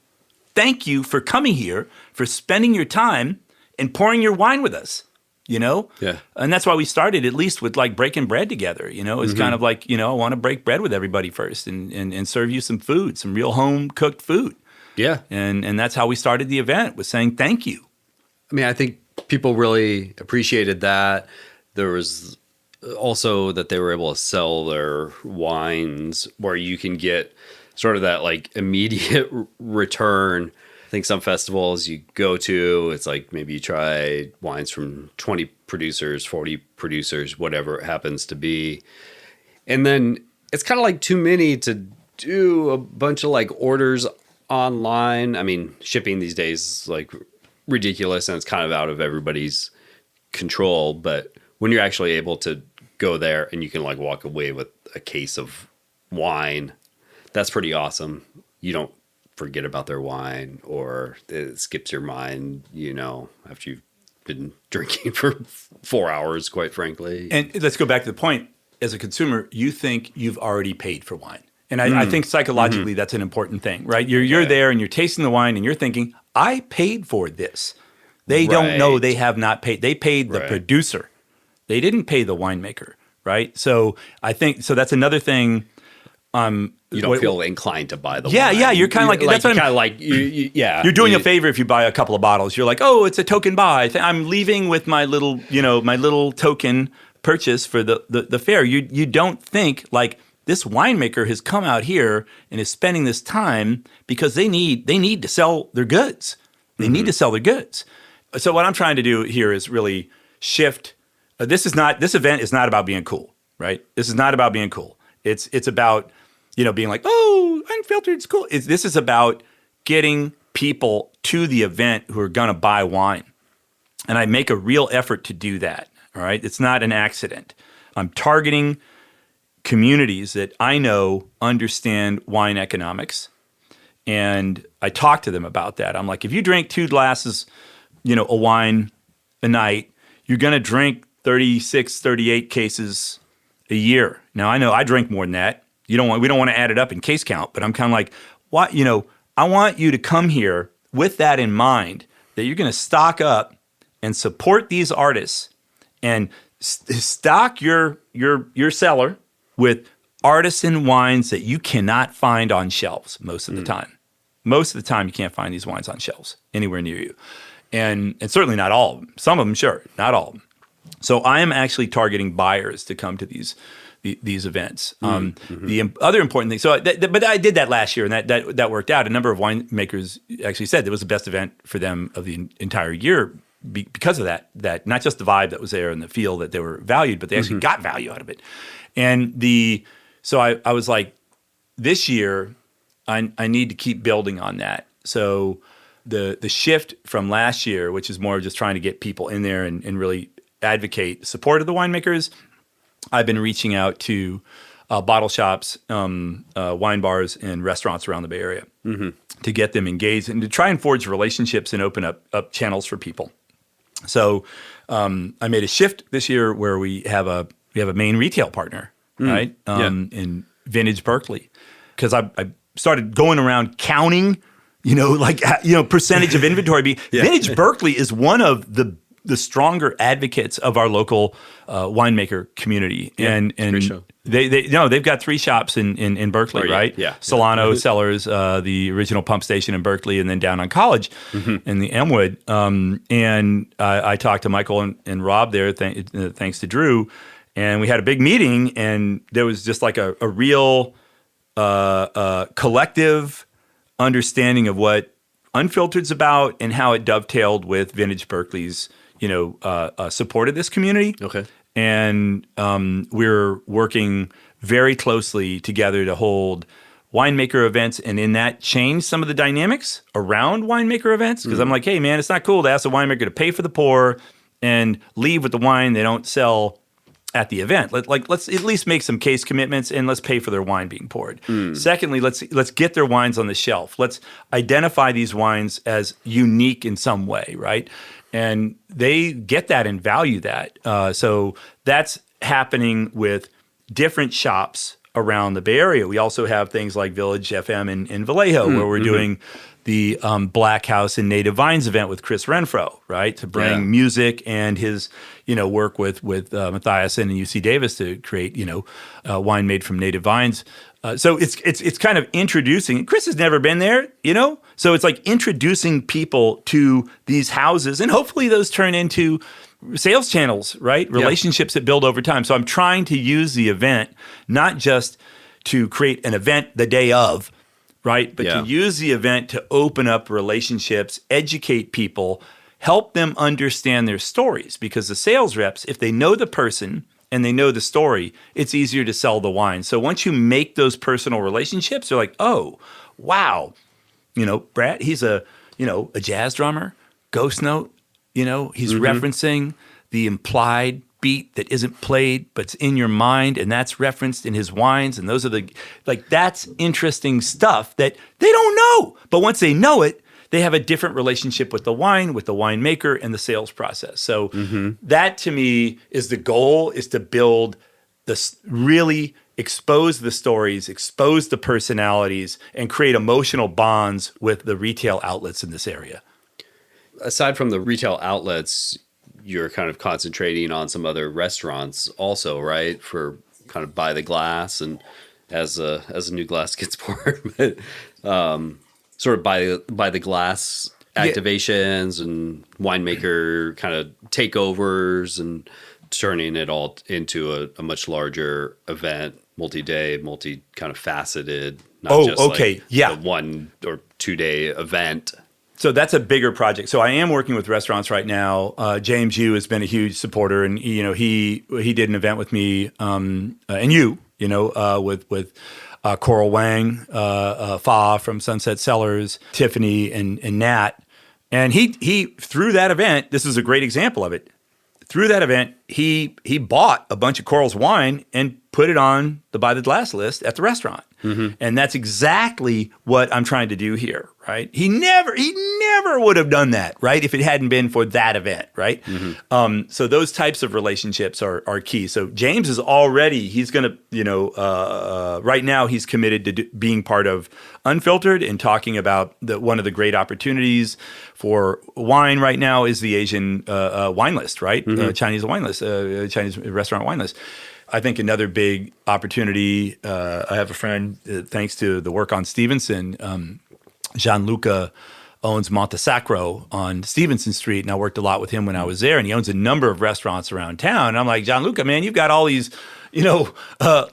B: Thank you for coming here, for spending your time and pouring your wine with us, Yeah. And that's why we started at least with like breaking bread together, It's kind of like, I want to break bread with everybody first and serve you some food, some real home cooked food.
A: Yeah.
B: And that's how we started the event, was saying thank you.
A: I mean, I think people really appreciated that. There was also that they were able to sell their wines where you can get sort of that like immediate return. I think some festivals you go to, it's like maybe you try wines from 20 producers, 40 producers, whatever it happens to be. And then it's kind of like too many to do a bunch of like orders online. I mean, shipping these days is like ridiculous and it's kind of out of everybody's control. But when you're actually able to go there and you can like walk away with a case of wine, that's pretty awesome. You don't forget about their wine or it skips your mind, after you've been drinking for 4 hours, quite frankly.
B: And let's go back to the point. As a consumer, you think you've already paid for wine. And I think psychologically that's an important thing, right? You're there and you're tasting the wine and you're thinking, I paid for this. They don't know they have not paid. They paid the producer. They didn't pay the winemaker, right? So I think, that's another thing.
A: You don't feel inclined to buy the wine.
B: Yeah, you're kind of like, that's what I'm like. You're doing a favor if you buy a couple of bottles. You're like, oh, it's a token buy. I'm leaving with my little, my little token purchase for the fair. You don't think like this winemaker has come out here and is spending this time because they need to sell their goods. They need to sell their goods. So what I'm trying to do here is really shift. This event is not about being cool, right? This is not about being cool. It's about, being like, oh, Unfiltered is cool. This is about getting people to the event who are going to buy wine. And I make a real effort to do that, all right? It's not an accident. I'm targeting communities that I know understand wine economics. And I talk to them about that. I'm like, if you drink 2 glasses, a wine a night, you're going to drink 36, 38 cases a year. Now, I know I drink more than that. We don't want to add it up in case count, but I'm kind of like, what? I want you to come here with that in mind, that you're going to stock up and support these artists and stock your cellar with artisan wines that you cannot find on shelves most of the time. Most of the time, you can't find these wines on shelves anywhere near you. And certainly not all of them. Some of them, sure, not all of them. So I am actually targeting buyers to come to these events. The other important thing, but I did that last year, and that worked out. A number of winemakers actually said it was the best event for them of the entire year because of that. Not just the vibe that was there and the feel that they were valued, but they actually got value out of it. And so I was like, this year I need to keep building on that. So the shift from last year, which is more just trying to get people in there and really advocate support of the winemakers, I've been reaching out to bottle shops, wine bars, and restaurants around the Bay Area to get them engaged and to try and forge relationships and open up channels for people. So I made a shift this year where we have a main retail partner, right, in Vintage Berkeley, because I started going around counting, percentage of inventory. Vintage Berkeley is one of the stronger advocates of our local winemaker community, and they've got 3 shops in Berkeley, right? Yeah, Solano Cellars, the original pump station in Berkeley, and then down on College in the Elmwood. And I talked to Michael and Rob there, thanks to Drew, and we had a big meeting, and there was just like a real collective understanding of what Unfiltered's about and how it dovetailed with Vintage Berkeley's support of this community. Okay. And we're working very closely together to hold winemaker events, and in that change some of the dynamics around winemaker events. Because I'm like, hey, man, it's not cool to ask a winemaker to pay for the pour and leave with the wine they don't sell at the event. Let's at least make some case commitments and let's pay for their wine being poured. Secondly, let's get their wines on the shelf. Let's identify these wines as unique in some way, right? And they get that and value that. So that's happening with different shops around the Bay Area. We also have things like Village FM in Vallejo, where we're doing the Black House and Native Vines event with Chris Renfro, right? To bring music and his, work with Matthias and UC Davis to create, wine made from native vines. So it's kind of introducing. Chris has never been there, So it's like introducing people to these houses, and hopefully those turn into sales channels, right? Relationships that build over time. So I'm trying to use the event not just to create an event the day of, right? But to use the event to open up relationships, educate people, help them understand their stories. Because the sales reps, if they know the person and they know the story, it's easier to sell the wine. So once you make those personal relationships, they're like, oh, wow. Brad, he's a jazz drummer, Ghost Note, he's referencing the implied beat that isn't played, but's in your mind, and that's referenced in his wines. And those are that's interesting stuff that they don't know. But once they know it, they have a different relationship with the winemaker, and the sales process. So that to me is the goal, is to build this, really expose the stories, expose the personalities, and create emotional bonds with the retail outlets in this area.
A: Aside from the retail outlets, you're kind of concentrating on some other restaurants also, right? For kind of by the glass, and as a new glass gets poured, but sort of by the glass activations and winemaker kind of takeovers, and turning it all into a much larger event, multi-day, kind of faceted, not just a 1 or 2 day event.
B: So that's a bigger project. So I am working with restaurants right now. James Yu has been a huge supporter, and he did an event with me and with Coral Wang, Fa from Sunset Cellars, Tiffany, and Nat. And he through that event, this is a great example of it. Through that event, he bought a bunch of Coral's wine and put it on the By the Glass list at the restaurant. And that's exactly what I'm trying to do here, right? He never would have done that, right? If it hadn't been for that event, right? So those types of relationships are key. So James is already, he's going to, right now he's committed to being part of Unfiltered and talking about one of the great opportunities for wine right now is the Asian wine list, right? Chinese wine list, Chinese restaurant wine list. I think another big opportunity, I have a friend, thanks to the work on Stevenson, Gianluca owns Monte Sacro on Stevenson Street, and I worked a lot with him when I was there, and he owns a number of restaurants around town. And I'm like, Gianluca, man, you've got all these,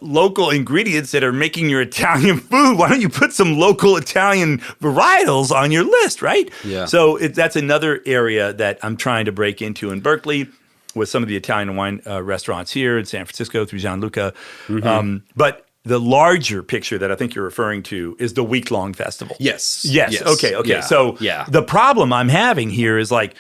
B: local ingredients that are making your Italian food. Why don't you put some local Italian varietals on your list, right?
A: Yeah.
B: So that's another area that I'm trying to break into in Berkeley, with some of the Italian wine restaurants here in San Francisco through Gianluca. But the larger picture that I think you're referring to is the week-long festival.
A: Yes.
B: Okay.
A: Yeah.
B: So the problem I'm having here is and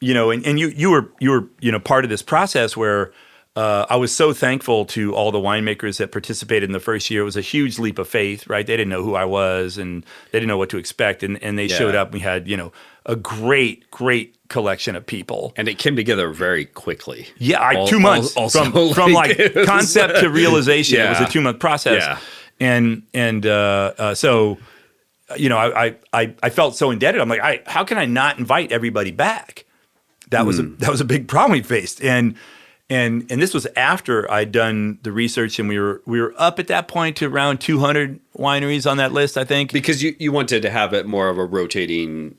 B: you were part of this process where I was so thankful to all the winemakers that participated in the first year. It was a huge leap of faith, right? They didn't know who I was, and they didn't know what to expect, and they showed up. We had, a great collection of people.
A: And it came together very quickly.
B: Yeah, 2 months from concept to realization. It was a 2-month process.
A: Yeah.
B: And so, I felt so indebted. I'm like, how can I not invite everybody back? That was a big problem we faced. And this was after I'd done the research, and we were up at that point to around 200 wineries on that list, I think.
A: Because you wanted to have it more of a rotating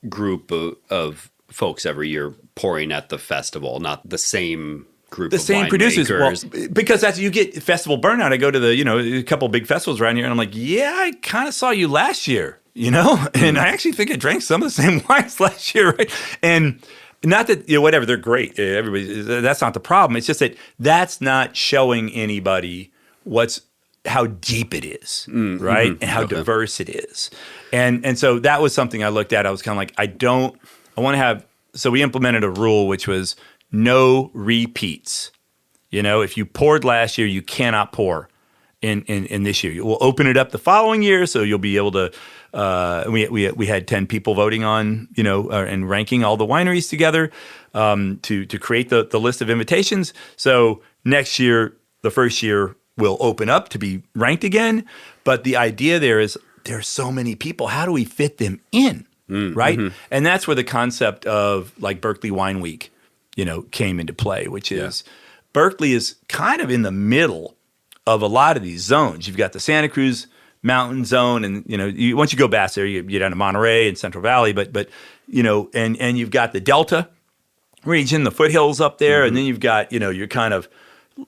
A: group of folks every year pouring at the festival, not the same group of
B: same producers. Well, because you get festival burnout. I go to a couple of big festivals around here, and I'm like, I kind of saw you last year, and I actually think I drank some of the same wines last year, right? And not that, whatever, they're great. That's not the problem. It's just that that's not showing anybody how deep it is, right? And how diverse it is. And so that was something I looked at. I was kind of like, I want to have, so we implemented a rule which was no repeats If you poured last year, you cannot pour in this year. We'll open it up the following year, so you'll be able to. We had 10 people voting on, and ranking all the wineries together to create the list of invitations. So next year, the first year, will open up to be ranked again. But the idea there is there's so many people. How do we fit them in, right? Mm-hmm. And that's where the concept of like Berkeley Wine Week, came into play, which is Berkeley is kind of in the middle of a lot of these zones. You've got the Santa Cruz Mountain Zone, and once you go past there, you get down to Monterey and Central Valley, but and you've got the Delta region, the foothills up there, and then you've got you're kind of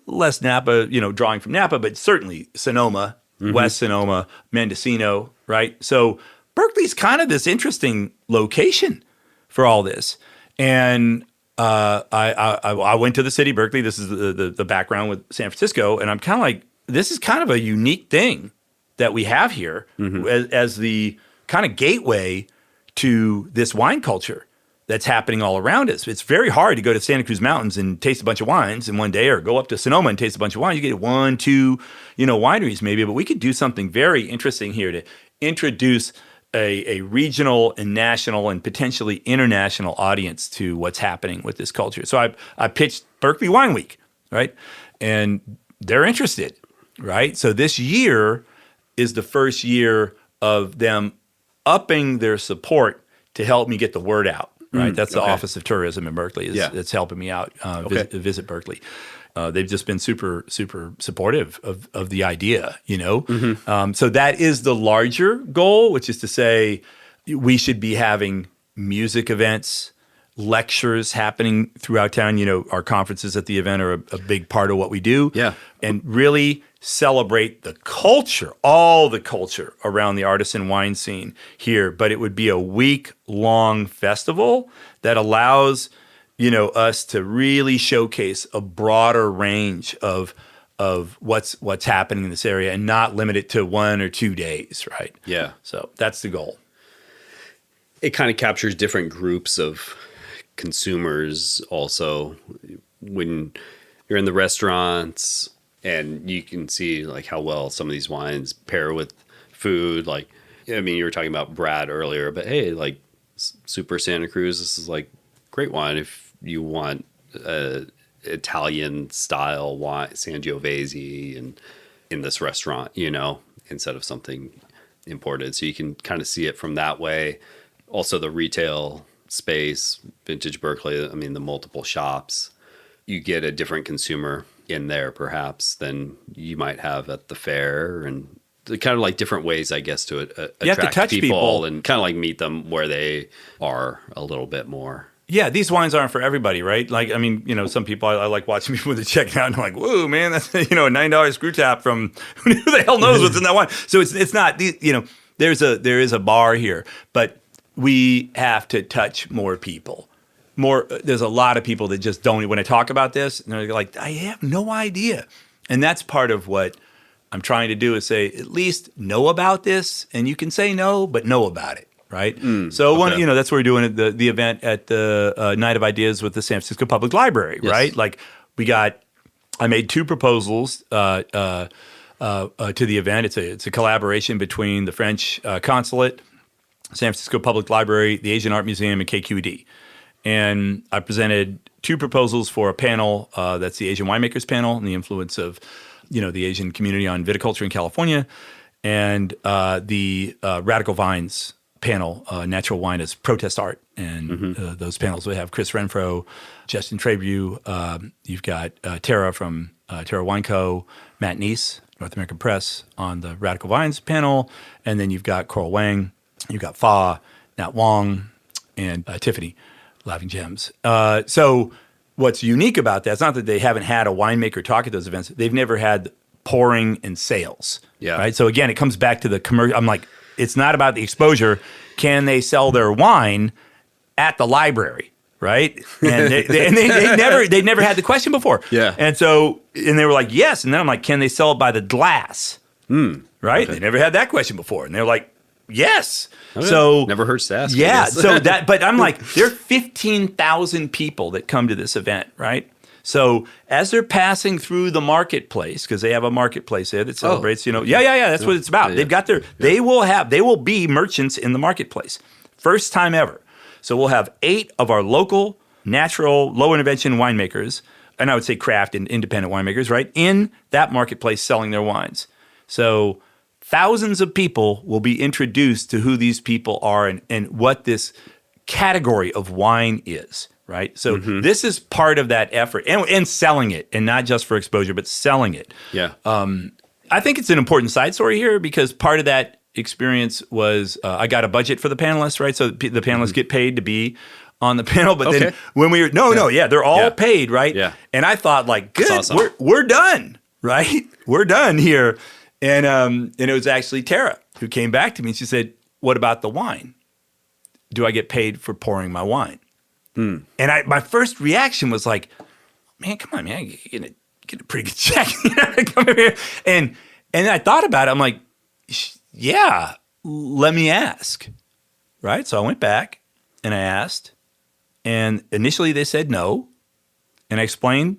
B: less Napa, drawing from Napa, but certainly Sonoma, West Sonoma, Mendocino, right? So Berkeley's kind of this interesting location for all this, and I went to the city, Berkeley. This is the background with San Francisco, and I'm kind of like, this is kind of a unique thing that we have here as the kind of gateway to this wine culture that's happening all around us. It's very hard to go to Santa Cruz Mountains and taste a bunch of wines in one day, or go up to Sonoma and taste a bunch of wines. You get 1, 2, wineries maybe, but we could do something very interesting here to introduce a regional and national and potentially international audience to what's happening with this culture. So I pitched Berkeley Wine Week, right? And they're interested, right? So this year is the first year of them upping their support to help me get the word out, right? That's the Office of Tourism in Berkeley. It's helping me out visit Berkeley. They've just been super, super supportive of the idea, So that is the larger goal, which is to say we should be having music events, lectures happening throughout town. Our conferences at the event are a big part of what we do. Yeah. And really celebrate the culture, all the culture around the artisan wine scene here. But it would be a week-long festival that allows us to really showcase a broader range of what's happening in this area, and not limit it to 1 or 2 days, right?
A: Yeah.
B: So that's the goal.
A: It kind of captures different groups of consumers also. When you're in the restaurants and you can see like how well some of these wines pair with food. Like, you were talking about Brad earlier, but hey, like Super Santa Cruz, this is like great wine if you want Italian style wine, Sangiovese, and in this restaurant, instead of something imported. So you can kind of see it from that way. Also the retail space, Vintage Berkeley, the multiple shops, you get a different consumer in there perhaps than you might have at the fair, and kind of like different ways, I guess, to attract people and kind of like meet them where they are a little bit more.
B: Yeah, these wines aren't for everybody, right? Like, some people, I like watching people with the check out and I'm like, whoa, man, that's, a $9 screw tap from who the hell knows what's in that wine. So it's not, there is a bar here, but we have to touch more people. There's a lot of people that just don't, when I talk about this, and they're like, I have no idea. And that's part of what I'm trying to do, is say, at least know about this, and you can say no, but know about it. Right. So that's what we're doing at the event at the Night of Ideas with the San Francisco Public Library. Yes. Right. Like I made 2 proposals to the event. It's a collaboration between the French Consulate, San Francisco Public Library, the Asian Art Museum, and KQED. And I presented 2 proposals for a panel. That's the Asian Winemakers panel and the influence of, the Asian community on viticulture in California, and the Radical Vines panel, Natural Wine as Protest Art. And those panels, we have Chris Renfro, Justin Trabue, you've got Tara from Tara Wine Co., Matt Neese, North American Press, on the Radical Vines panel, and then you've got Coral Wang, you've got Fa, Nat Wong, and Tiffany, Laughing Gems. So what's unique about that, it's not that they haven't had a winemaker talk at those events, they've never had pouring and sales. Yeah. Right. So again, it comes back to the commercial. I'm like, it's not about the exposure. Can they sell their wine at the library? Right. And they never had the question before. Yeah. And they were like, yes. And then I'm like, can they sell it by the glass? Right. Okay. They never had that question before. And they're like, yes. Okay. So
A: never hurts to ask.
B: Yeah. But I'm like, there are 15,000 people that come to this event. Right. So as they're passing through the marketplace, because they have a marketplace there that celebrates, that's what it's about. They've got they will be merchants in the marketplace. First time ever. So we'll have 8 of our local, natural, low intervention winemakers, and I would say craft and independent winemakers, right, in that marketplace selling their wines. So thousands of people will be introduced to who these people are and what this category of wine is, right? So this is part of that effort and selling it, and not just for exposure, but selling it.
A: Yeah.
B: I think it's an important side story here because part of that experience was I got a budget for the panelists, right? So the panelists get paid to be on the panel, but then when we were, they're all paid, right?
A: Yeah.
B: And I thought like, good,
A: awesome.
B: we're done, right? We're done here. And it was actually Tara who came back to me and she said, what about the wine? Do I get paid for pouring my wine? And my first reaction was like, man, come on, man, you're gonna get a pretty good check. Come over here. And I thought about it. I'm like, yeah, let me ask, right? So I went back and I asked, and initially they said no, and I explained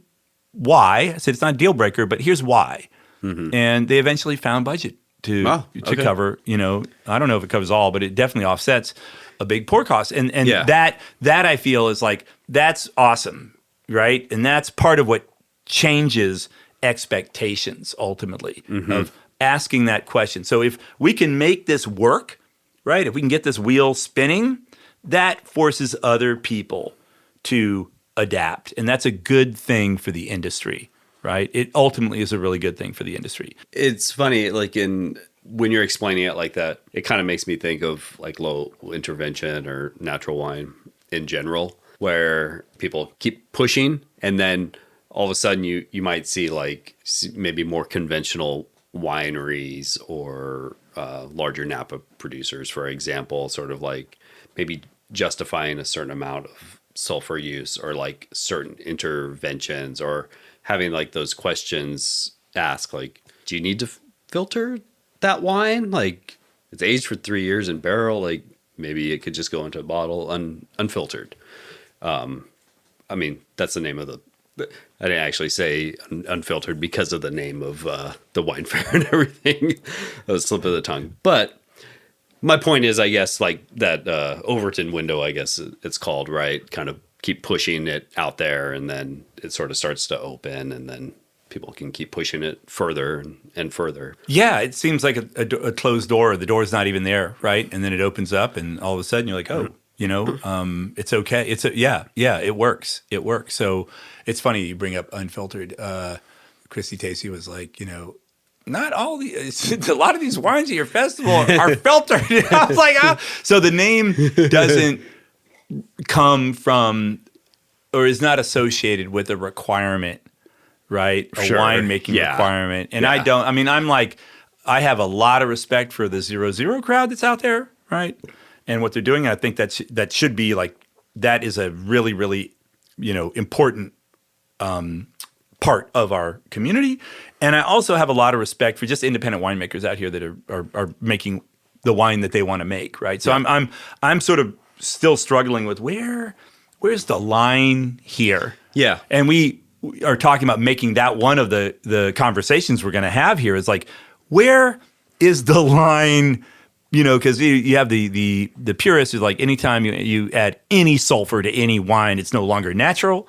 B: why. I said it's not a deal breaker, but here's why. And they eventually found budget to cover. I don't know if it covers all, but it definitely offsets a big pour cost. And that I feel is like that's awesome, right? And that's part of what changes expectations ultimately of asking that question. So if we can make this work, right? If we can get this wheel spinning, that forces other people to adapt. And that's a good thing for the industry, right? It ultimately is a really good thing for the industry.
A: It's funny, like when you're explaining it like that, it kind of makes me think of like low intervention or natural wine in general, where people keep pushing and then all of a sudden you might see like maybe more conventional wineries or larger Napa producers, for example, sort of like maybe justifying a certain amount of sulfur use or like certain interventions or having like those questions asked, like, do you need to filter that wine? Like, it's aged for 3 years in barrel. Like, maybe it could just go into a bottle unfiltered. I mean, that's the name of I didn't actually say unfiltered because of the name of the wine fair and everything. That was a slip of the tongue. But my point is, I guess, like that Overton window, I guess it's called, right? Kind of keep pushing it out there, and then it sort of starts to open, and then people can keep pushing it further and further.
B: Yeah, it seems like a closed door. The door's not even there, right? And then it opens up, and all of a sudden you're like, oh, it's okay. It works. It works. So it's funny you bring up Unfiltered. Christy Tacey was like, not all a lot of these wines at your festival are filtered. I was like, so the name doesn't come from or is not associated with a requirement, right? A winemaking requirement. And I have a lot of respect for the 0-0 crowd that's out there, right? And what they're doing. I think that should be like, that is a really, really, important part of our community. And I also have a lot of respect for just independent winemakers out here that are making the wine that they want to make, right? So I'm sort of still struggling with where's the line here? Yeah. And we are talking about making that one of the conversations we're going to have here is like, where is the line? Because you have the purist who's like, anytime you add any sulfur to any wine, it's no longer natural.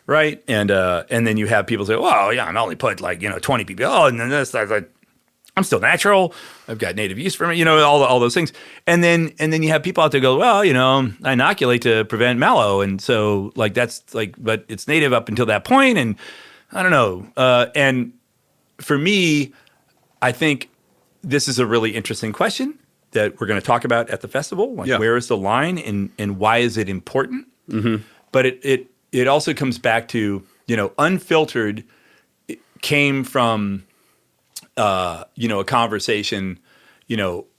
B: Right. And then you have people say, well, yeah, I only put 20 ppb. Oh, and then this, like, I'm still natural. I've got native yeast from it, all those things. And then you have people out there go, well, I inoculate to prevent mallow. And so like, that's like, but it's native up until that point. And I don't know. And for me, I think this is a really interesting question that we're going to talk about at the festival. Like, where is the line and why is it important? Mm-hmm. But it also comes back to, Unfiltered came from, a conversation,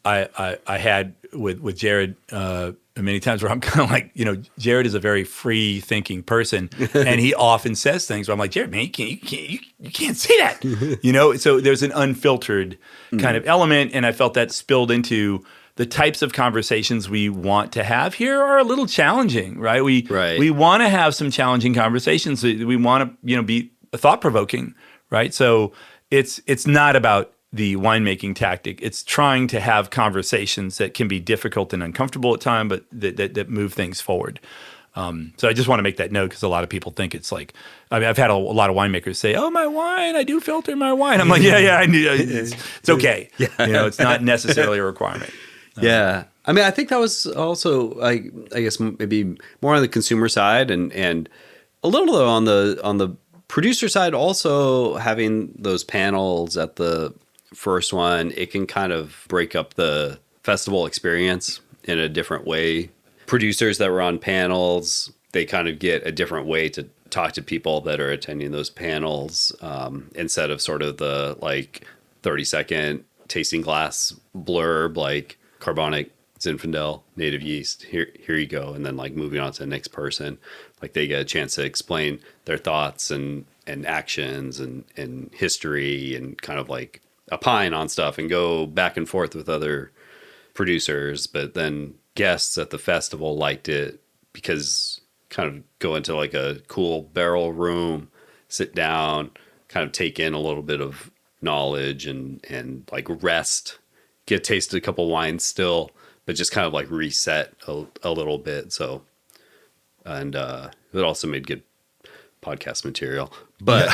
B: I had with Jared many times where I'm kind of like, Jared is a very free thinking person and he often says things where I'm like, Jared, man, you can't say that, so there's an unfiltered kind of element. And I felt that spilled into the types of conversations we want to have here are a little challenging, right?
A: Right.
B: We want to have some challenging conversations. We want to, be thought-provoking, right? So it's not about the winemaking tactic. It's trying to have conversations that can be difficult and uncomfortable at times, but that move things forward. So I just want to make that note because a lot of people think it's like, I've had a lot of winemakers say, "Oh, my wine, I do filter my wine." I'm like, yeah, I need, it's okay.
A: Yeah.
B: It's not necessarily a requirement.
A: Yeah. I mean, I think that was also, I guess, maybe more on the consumer side and a little though on the producer side, also having those panels at the first one, it can kind of break up the festival experience in a different way. Producers that were on panels, they kind of get a different way to talk to people that are attending those panels, instead of sort of the 30-second tasting glass blurb, like carbonic Zinfandel native yeast, here you go, and then moving on to the next person. They get a chance to explain their thoughts and actions and history and kind of opine on stuff and go back and forth with other producers. But then guests at the festival liked it because kind of go into a cool barrel room, sit down, kind of take in a little bit of knowledge and rest, get tasted a couple wines still, but just kind of reset a little bit. So, and it also made good podcast material, but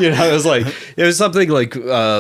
A: it was something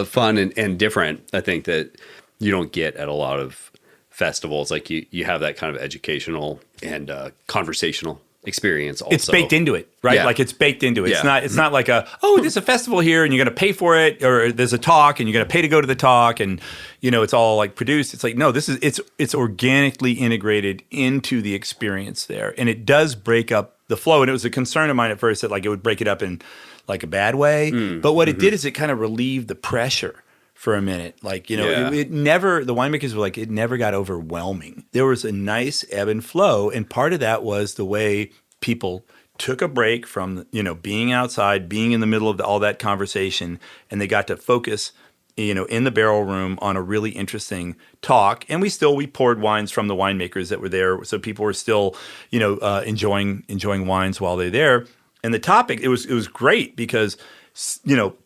A: fun and different. I think that you don't get at a lot of festivals. You have that kind of educational and conversational experience also.
B: It's baked into it, right?
A: Yeah.
B: It's baked into it.
A: Yeah.
B: It's not like there's a festival here and you're going to pay for it, or there's a talk and you're going to pay to go to the talk and it's all produced. It's no, it's organically integrated into the experience there, and it does break up the flow. And it was a concern of mine at first that it would break it up in a bad way. But what it did is it kind of relieved the pressure for a minute. It never, the winemakers were it never got overwhelming. There was a nice ebb and flow. And part of that was the way people took a break from, being outside, being in the middle of all that conversation, and they got to focus, in the barrel room on a really interesting talk. And we poured wines from the winemakers that were there. So people were still, enjoying wines while they're there. And the topic, it was great because,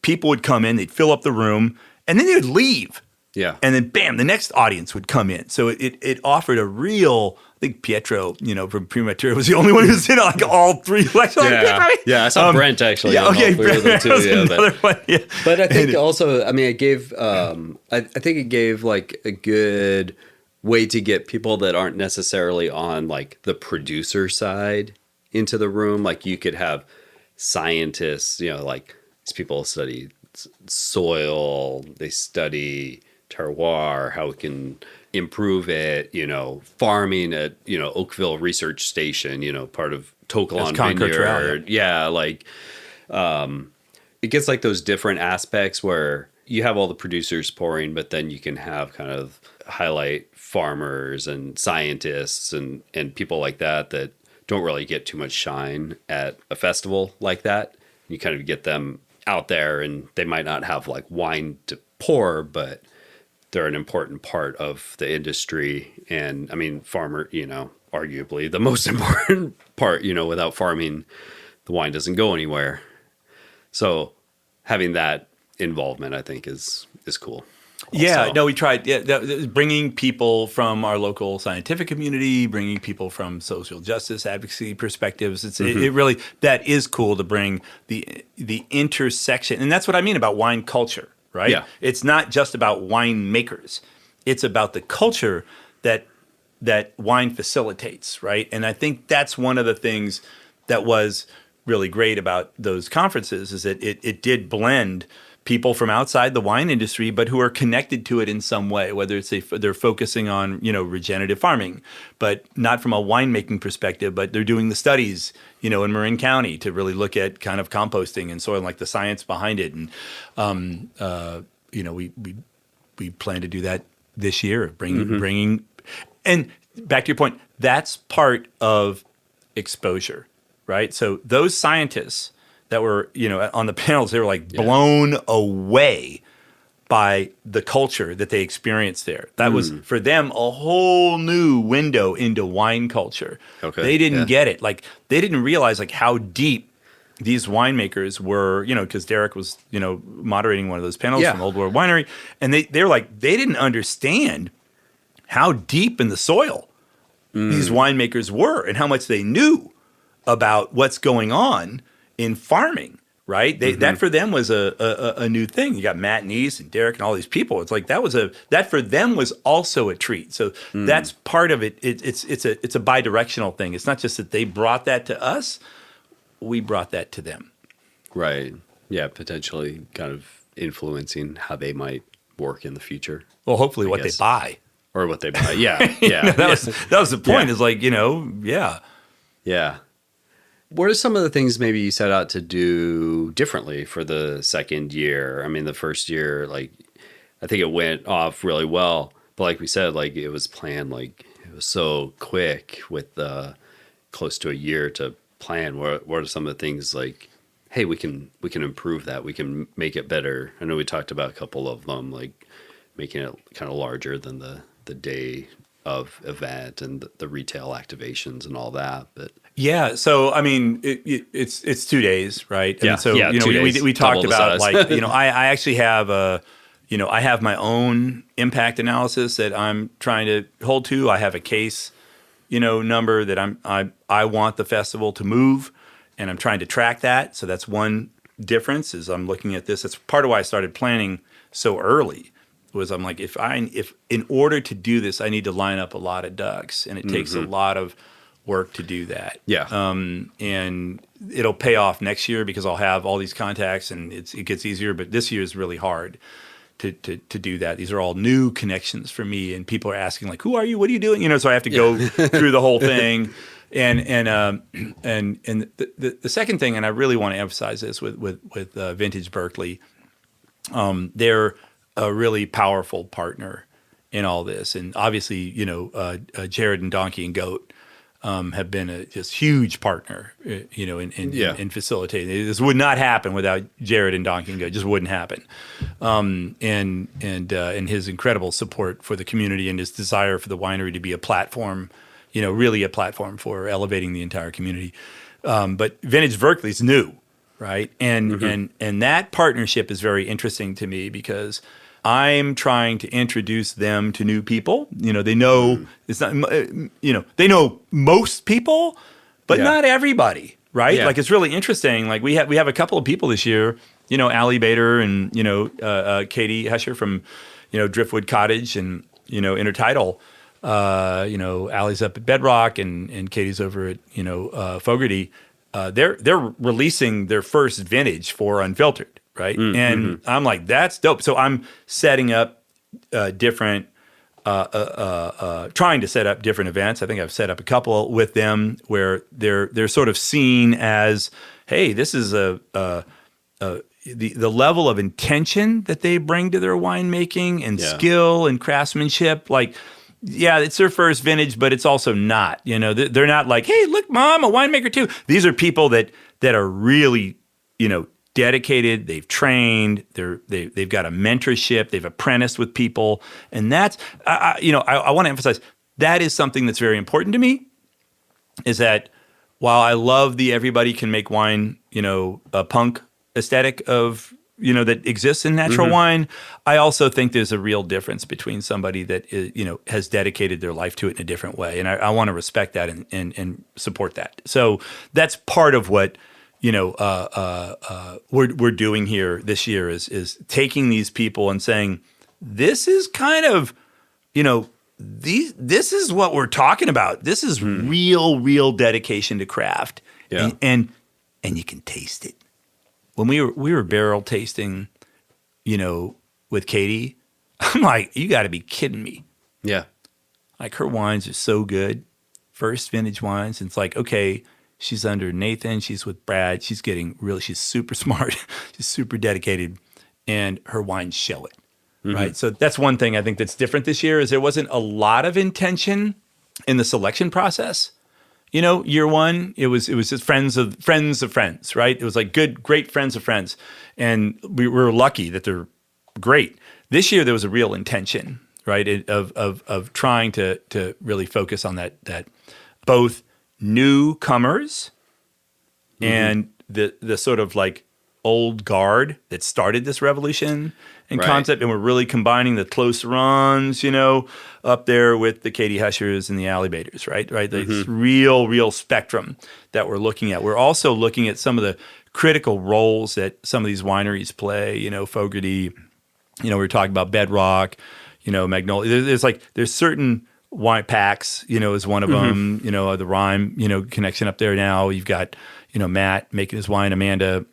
B: people would come in, they'd fill up the room, and then they would leave.
A: Yeah.
B: And then bam, the next audience would come in. So it offered a real, I think Pietro, from Prematura was the only one who was in all three lectures.
A: Yeah, I saw Brent actually.
B: Yeah, okay, Brent was another one. Yeah.
A: But I think also, it gave, I think it gave a good way to get people that aren't necessarily on the producer side into the room. You could have scientists, these people study soil, they study terroir, how we can improve it, farming at, Oakville Research Station, part of Tokelon Vineyard. Yeah, it gets those different aspects where you have all the producers pouring, but then you can have kind of highlight farmers and scientists and people like that don't really get too much shine at a festival like that. You kind of get them out there, and they might not have wine to pour, but they're an important part of the industry. And farmer, arguably the most important part, without farming, the wine doesn't go anywhere. So having that involvement, I think is cool. Also.
B: Yeah, no, we tried bringing people from our local scientific community, bringing people from social justice advocacy perspectives. It really, that is cool to bring the intersection. And that's what I mean about wine culture, right?
A: Yeah.
B: It's not just about wine makers. It's about the culture that wine facilitates, right? And I think that's one of the things that was really great about those conferences is that it did blend people from outside the wine industry, but who are connected to it in some way, whether it's they're focusing on, regenerative farming, but not from a winemaking perspective, but they're doing the studies, in Marin County to really look at kind of composting and soil, the science behind it. And, we plan to do that this year, bringing, and back to your point, that's part of exposure, right? So those scientists that were, on the panels, they were blown away by the culture that they experienced there. That was for them a whole new window into wine culture.
A: Okay.
B: They didn't get it. Like they didn't realize like how deep these winemakers were, because Derek was, moderating one of those panels from Old World Winery. And they're like, they didn't understand how deep in the soil these winemakers were and how much they knew about what's going on in farming. Right, that for them was a new thing. You got Matt and East and Derek and all these people. It's like that for them was also a treat. So that's part of it. It's a bidirectional thing. It's not just that they brought that to us; we brought that to them.
A: Right. Yeah. Potentially, kind of influencing how they might work in the future.
B: Well, hopefully, what they buy
A: or what they buy. Yeah. Yeah.
B: that was the point. Is like Yeah.
A: What are some of the things maybe you set out to do differently for the second year? I mean, the first year, like, I think it went off really well, but like we said, like it was planned, like it was so quick with close to a year to plan. What are some of the things like, hey, we can improve that. We can make it better. I know we talked about a couple of them, like making it kind of larger than the day of event and the retail activations and all that, but.
B: Yeah, so I mean, it's 2 days, right?
A: Yeah,
B: and so we talked about like I actually have I have my own impact analysis that I'm trying to hold to. I have a case, number that I want the festival to move, and I'm trying to track that. So that's one difference. Is I'm looking at this. That's part of why I started planning so early. Was I'm like if in order to do this, I need to line up a lot of ducks, and it takes a lot of work to do that.
A: Yeah.
B: And it'll pay off next year because I'll have all these contacts and it gets easier. But this year is really hard to do that. These are all new connections for me, and people are asking like, "Who are you? What are you doing?" So I have to go through the whole thing. And the second thing, and I really want to emphasize this with Vintage Berkeley, they're a really powerful partner in all this, and obviously, Jared and Donkey and Goat. Have been a just huge partner, in facilitating. This would not happen without Jared and Donkey and Go. It just wouldn't happen. And his incredible support for the community and his desire for the winery to be a platform, really a platform for elevating the entire community. But Vintage Berkeley's new, right? And that partnership is very interesting to me because I'm trying to introduce them to new people. They know it's not. They know most people, but not everybody, right?
A: Yeah.
B: Like it's really interesting. Like we have a couple of people this year. Allie Bader and Katie Hesher from Driftwood Cottage and Intertidal. Allie's up at Bedrock and Katie's over at Fogarty. They're releasing their first vintage for Unfiltered. Right. And I'm like, that's dope. So I'm setting up trying to set up different events. I think I've set up a couple with them where they're sort of seen as, hey, this is the level of intention that they bring to their winemaking and skill and craftsmanship. Like, yeah, it's their first vintage, but it's also not. They're not like, hey, look, Mom, a winemaker too. These are people that are really, dedicated, they've trained, they've got a mentorship, they've apprenticed with people, and that's I want to emphasize that is something that's very important to me. Is that while I love the everybody can make wine, a punk aesthetic of that exists in natural wine, I also think there's a real difference between somebody that has dedicated their life to it in a different way, and I want to respect that and support that. So that's part of what. We're doing here this year is taking these people and saying, this is kind of, this is what we're talking about. This is real dedication to craft, and you can taste it. When we were barrel tasting, with Katie, I'm like, you got to be kidding me.
A: Yeah,
B: like her wines are so good, first vintage wines. And it's like, okay. She's under Nathan. She's with Brad. She's super smart. She's super dedicated, and her wines show it, right? So that's one thing I think that's different this year is there wasn't a lot of intention in the selection process. Year one, it was just friends of friends, right? It was like great friends of friends, and we were lucky that there great. This year there was a real intention, right, of trying to really focus on that both newcomers and the sort of like old guard that started this revolution and concept, and we're really combining the close runs, up there with the Katie Hushers and the Alligators, right? This real spectrum that we're looking at. We're also looking at some of the critical roles that some of these wineries play, Fogarty, we were talking about Bedrock, Magnolia. There's certain wine packs, is one of them, the Rhyme, connection up there now. You've got, Matt making his wine, Amanda,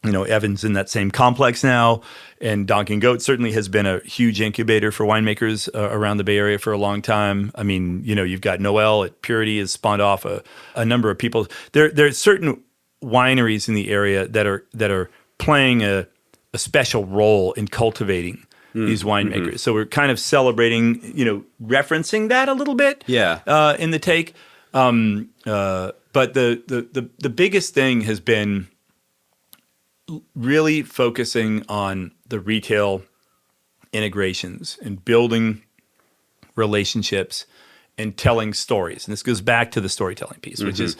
B: Evans in that same complex now, and Donkin Goat certainly has been a huge incubator for winemakers around the Bay Area for a long time. I mean, you've got Noel at Purity has spawned off a number of people. There are certain wineries in the area that are playing a special role in cultivating these winemakers. So we're kind of celebrating, referencing that a little bit in the take. But the biggest thing has been really focusing on the retail integrations and building relationships and telling stories. And this goes back to the storytelling piece, which is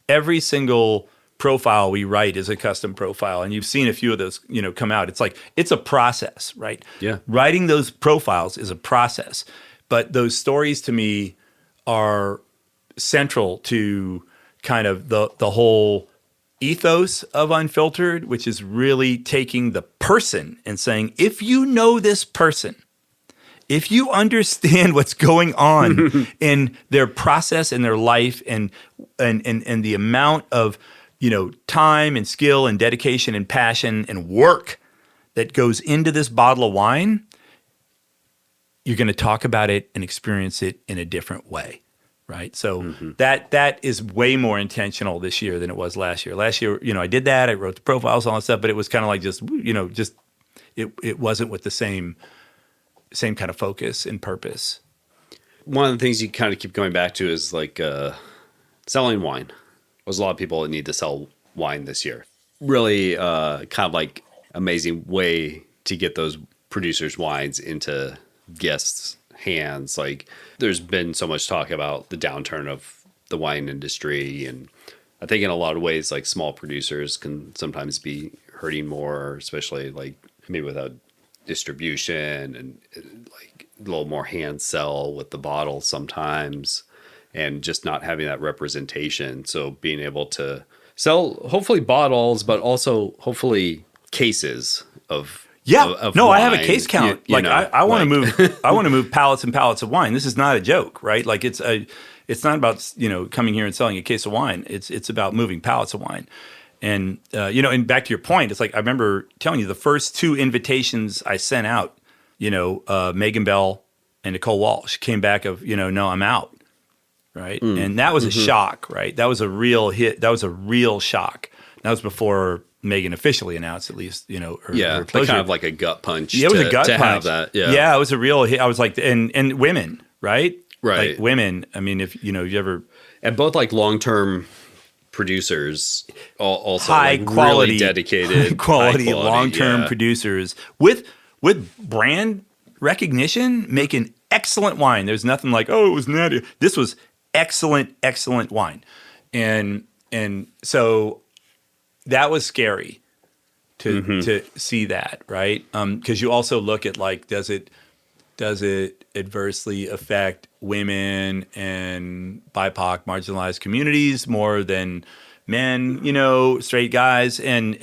B: every single profile we write is a custom profile. And you've seen a few of those, come out. It's like, it's a process, right?
A: Yeah.
B: Writing those profiles is a process. But those stories to me are central to kind of the whole ethos of Unfiltered, which is really taking the person and saying, if you know this person, if you understand what's going on in their process and their life and the amount of time and skill and dedication and passion and work that goes into this bottle of wine, you're going to talk about it and experience it in a different way. Right. So that is way more intentional this year than it was last year. Last year, I did that. I wrote the profiles, all that stuff, but it was kind of like it wasn't with the same kind of focus and purpose.
A: One of the things you kind of keep going back to is like selling wine. There's a lot of people that need to sell wine this year. Really kind of like amazing way to get those producers' wines into guests' hands. Like there's been so much talk about the downturn of the wine industry, and I think in a lot of ways like small producers can sometimes be hurting more, especially like maybe without distribution and like a little more hand sell with the bottle sometimes, and just not having that representation. So being able to sell hopefully bottles, but also hopefully cases of
B: wine. I have a case count. I want to move. I want to move pallets and pallets of wine. This is not a joke, right? Like it's not about coming here and selling a case of wine. It's about moving pallets of wine. And and back to your point, it's like I remember telling you the first two invitations I sent out. Megan Bell and Nicole Walsh came back of no, I'm out, right? And that was a shock, right? That was a real hit. That was a real shock. That was before Megan officially announced, at least, her closure.
A: Kind of like a gut punch.
B: Yeah, it was a gut punch.
A: Have that.
B: Yeah, it was a real hit. I was like, and women, right?
A: Right.
B: Like women. I mean, if you ever,
A: and both like long-term producers, also
B: high
A: like
B: quality,
A: really dedicated,
B: high quality long-term producers with brand recognition, making excellent wine. There's nothing like, it was natty. This was excellent wine, and so. That was scary to see that, right? Because you also look at like, does it adversely affect women and BIPOC marginalized communities more than men? Straight guys, and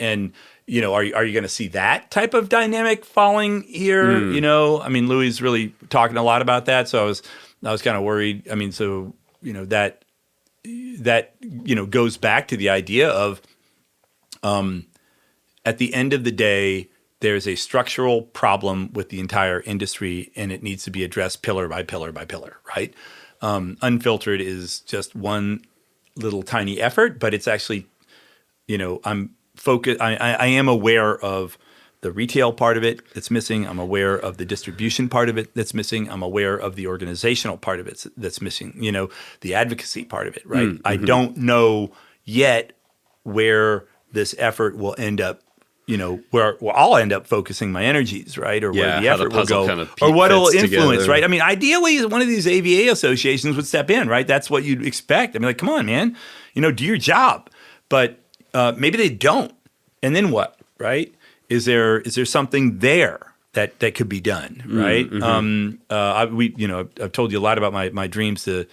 B: are you going to see that type of dynamic falling here? I mean, Louis really talking a lot about that, so I was kind of worried. I mean, so that goes back to the idea of. At the end of the day, there's a structural problem with the entire industry, and it needs to be addressed pillar by pillar by pillar, right? Unfiltered is just one little tiny effort, but it's actually, I'm focused. I am aware of the retail part of it that's missing. I'm aware of the distribution part of it that's missing. I'm aware of the organizational part of it that's missing, the advocacy part of it, right? I don't know yet where this effort will end up where I'll end up focusing my energies, right? Or where the
A: how the
B: effort will
A: puzzle
B: go,
A: kind of
B: or what will
A: fits
B: influence,
A: together.
B: right? I mean, ideally, one of these AVA associations would step in, right? That's what you'd expect. I mean, like, come on, man, do your job. But maybe they don't. And then what, right? Is there something there that could be done, right? I've told you a lot about my dreams to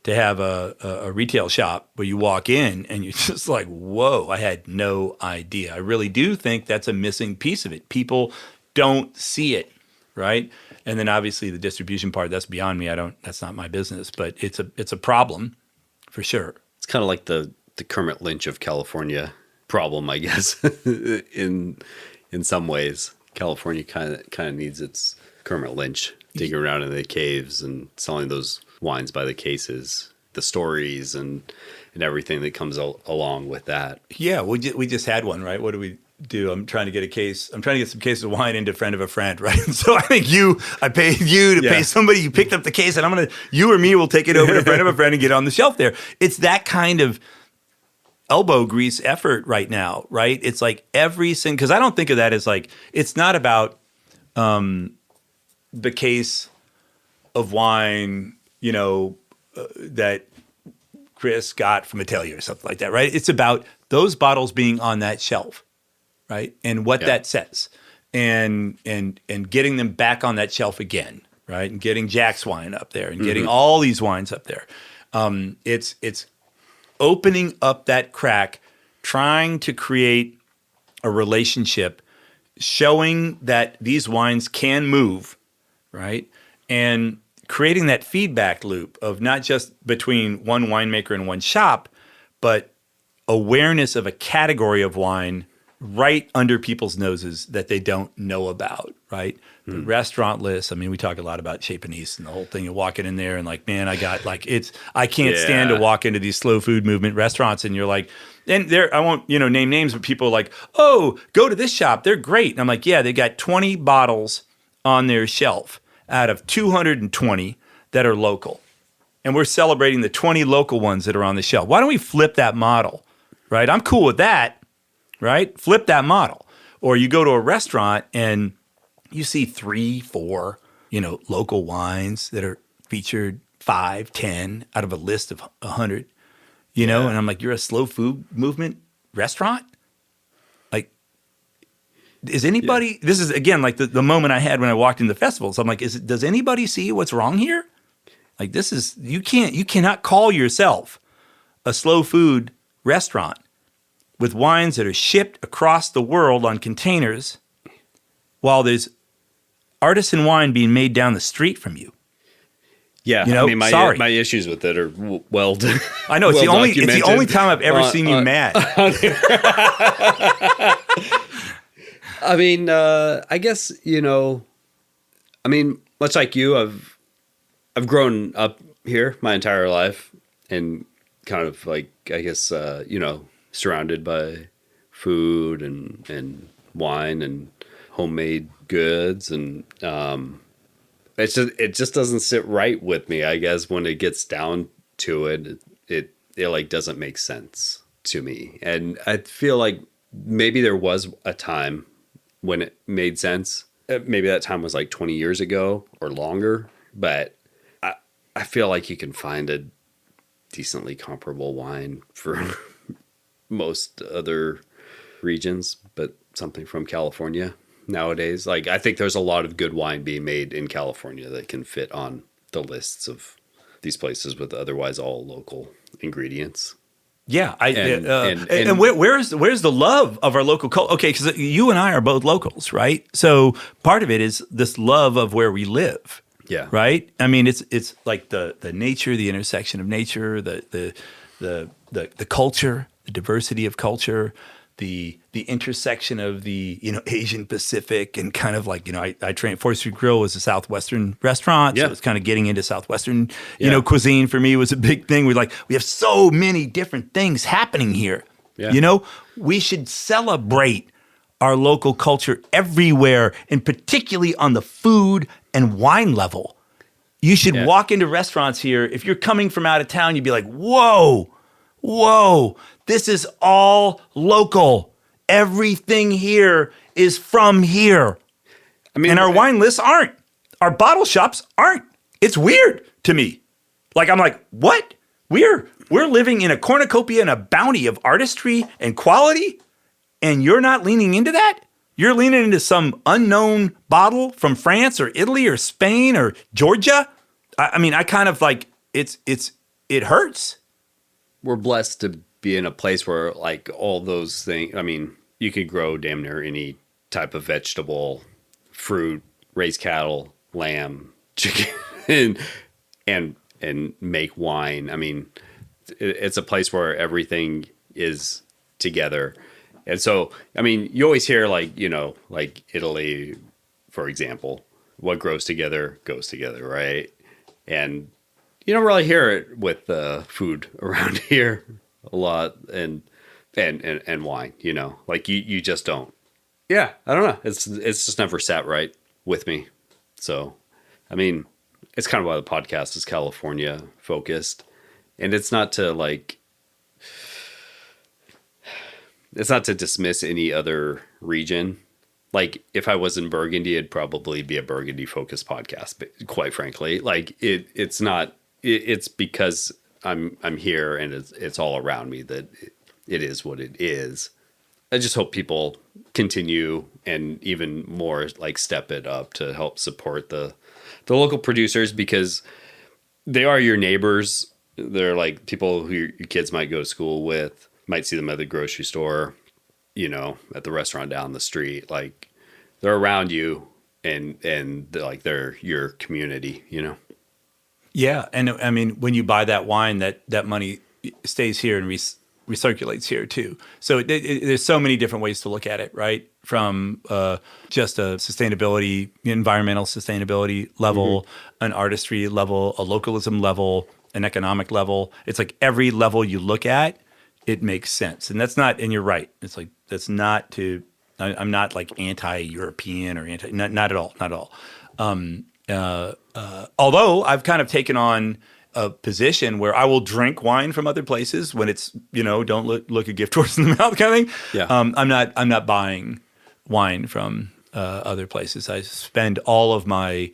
B: have a retail shop where you walk in and you're just like, whoa, I had no idea. I really do think that's a missing piece of it. People don't see it, right? And then obviously the distribution part, that's beyond me. That's not my business, but it's a problem for sure.
A: It's kind of like the Kermit Lynch of California problem, I guess. in some ways, California kind of needs its Kermit Lynch, digging around in the caves and selling those wines by the cases, the stories and everything that comes along with that.
B: Yeah, we just had one, right? What do we do? I'm trying to get some cases of wine into friend of a friend, right? So I think I paid you to pay somebody. You picked up the case, and you or me will take it over to friend of a friend and get it on the shelf there. It's that kind of elbow grease effort right now, right? It's like because I don't think of that as like, it's not about the case of wine, that Chris got from Atelier or something like that, right? It's about those bottles being on that shelf, right? And what that says, and getting them back on that shelf again, right? And getting Jack's wine up there, and getting all these wines up there. It's opening up that crack, trying to create a relationship, showing that these wines can move, right? And creating that feedback loop of not just between one winemaker and one shop, but awareness of a category of wine right under people's noses that they don't know about, right? The restaurant list. I mean, we talk a lot about Chez Panisse and the whole thing. You're walking in there and like, man, I can't stand to walk into these slow food movement restaurants, and you're like, and I won't, name names, but people are like, oh, go to this shop. They're great. And I'm like, yeah, they got 20 bottles on their shelf out of 220 that are local. And we're celebrating the 20 local ones that are on the shelf. Why don't we flip that model, right? I'm cool with that, right? Flip that model. Or you go to a restaurant and you see 3, 4, local wines that are featured 5, 10 out of a list of 100, and I'm like, you're a slow food movement restaurant? Like, is anybody, this is again, like the moment I had when I walked into festivals. I'm like, does anybody see what's wrong here? Like, you cannot call yourself a slow food restaurant with wines that are shipped across the world on containers while there's artisan wine being made down the street from you.
A: Yeah, I mean, my issues with it are well.
B: I know it's the only time I've ever seen you mad.
A: I mean, I guess I mean, much like you, I've grown up here my entire life, and kind of like, I guess, surrounded by food and wine and homemade goods, and it just doesn't sit right with me, I guess, when it gets down to it. It like doesn't make sense to me. And I feel like maybe there was a time when it made sense. Maybe that time was like 20 years ago or longer, but I feel like you can find a decently comparable wine for most other regions, but something from California nowadays. Like, I think there's a lot of good wine being made in California that can fit on the lists of these places with otherwise all local ingredients.
B: Yeah, and where's the love of our local culture? Okay, because you and I are both locals, right? So part of it is this love of where we live.
A: Yeah.
B: Right. I mean, it's like the nature, the intersection of nature, the culture, the diversity of culture, the intersection of the Asian Pacific, and kind of like I trained. 4th Street Grill was a Southwestern restaurant, so it's kind of getting into Southwestern cuisine for me was a big thing. We have so many different things happening here. Yeah. We should celebrate our local culture everywhere, and particularly on the food and wine level. You should walk into restaurants here. If you're coming from out of town, you'd be like, whoa, this is all local. everything here is from here.
A: I mean,
B: And our wine lists aren't. Our bottle shops aren't. It's weird to me. Like, I'm like, what? We're living in a cornucopia and a bounty of artistry and quality, and you're not leaning into that? You're leaning into some unknown bottle from France or Italy or Spain or Georgia? I mean, I kind of like, it hurts.
A: we're blessed to be in a place where like all those things, I mean, you could grow damn near any type of vegetable, fruit, raise cattle, lamb, chicken, and make wine. I mean, it's a place where everything is together. And so, I mean, you always hear like, you know, like Italy, for example, what grows together goes together, right? And you don't really hear it with food around here a lot, and wine, you know, like you just don't. Yeah, I don't know. It's just never sat right with me. So, I mean, it's kind of why the podcast is California focused, and it's not to dismiss any other region. Like if I was in Burgundy, it'd probably be a Burgundy focused podcast, but quite frankly, like it's not, it's because I'm here and it's all around me that it is what it is. I just hope people continue and even more like step it up to help support the local producers, because they are your neighbors. They're like people who your kids might go to school with, might see them at the grocery store, you know, at the restaurant down the street. Like they're around you, and they're your community, you know?
B: Yeah. And I mean, when you buy that wine, that money stays here and recirculates here too. So there's so many different ways to look at it, right? From just a sustainability, environmental sustainability level, an artistry level, a localism level, an economic level. It's like every level you look at, it makes sense. And that's not, and you're right. It's like, that's not to, I'm not like anti-European or not at all, not at all. Although I've kind of taken on a position where I will drink wine from other places when it's, you know, don't look a gift horse in the mouth kind of thing.
A: Yeah.
B: I'm not buying wine from other places. I spend all of my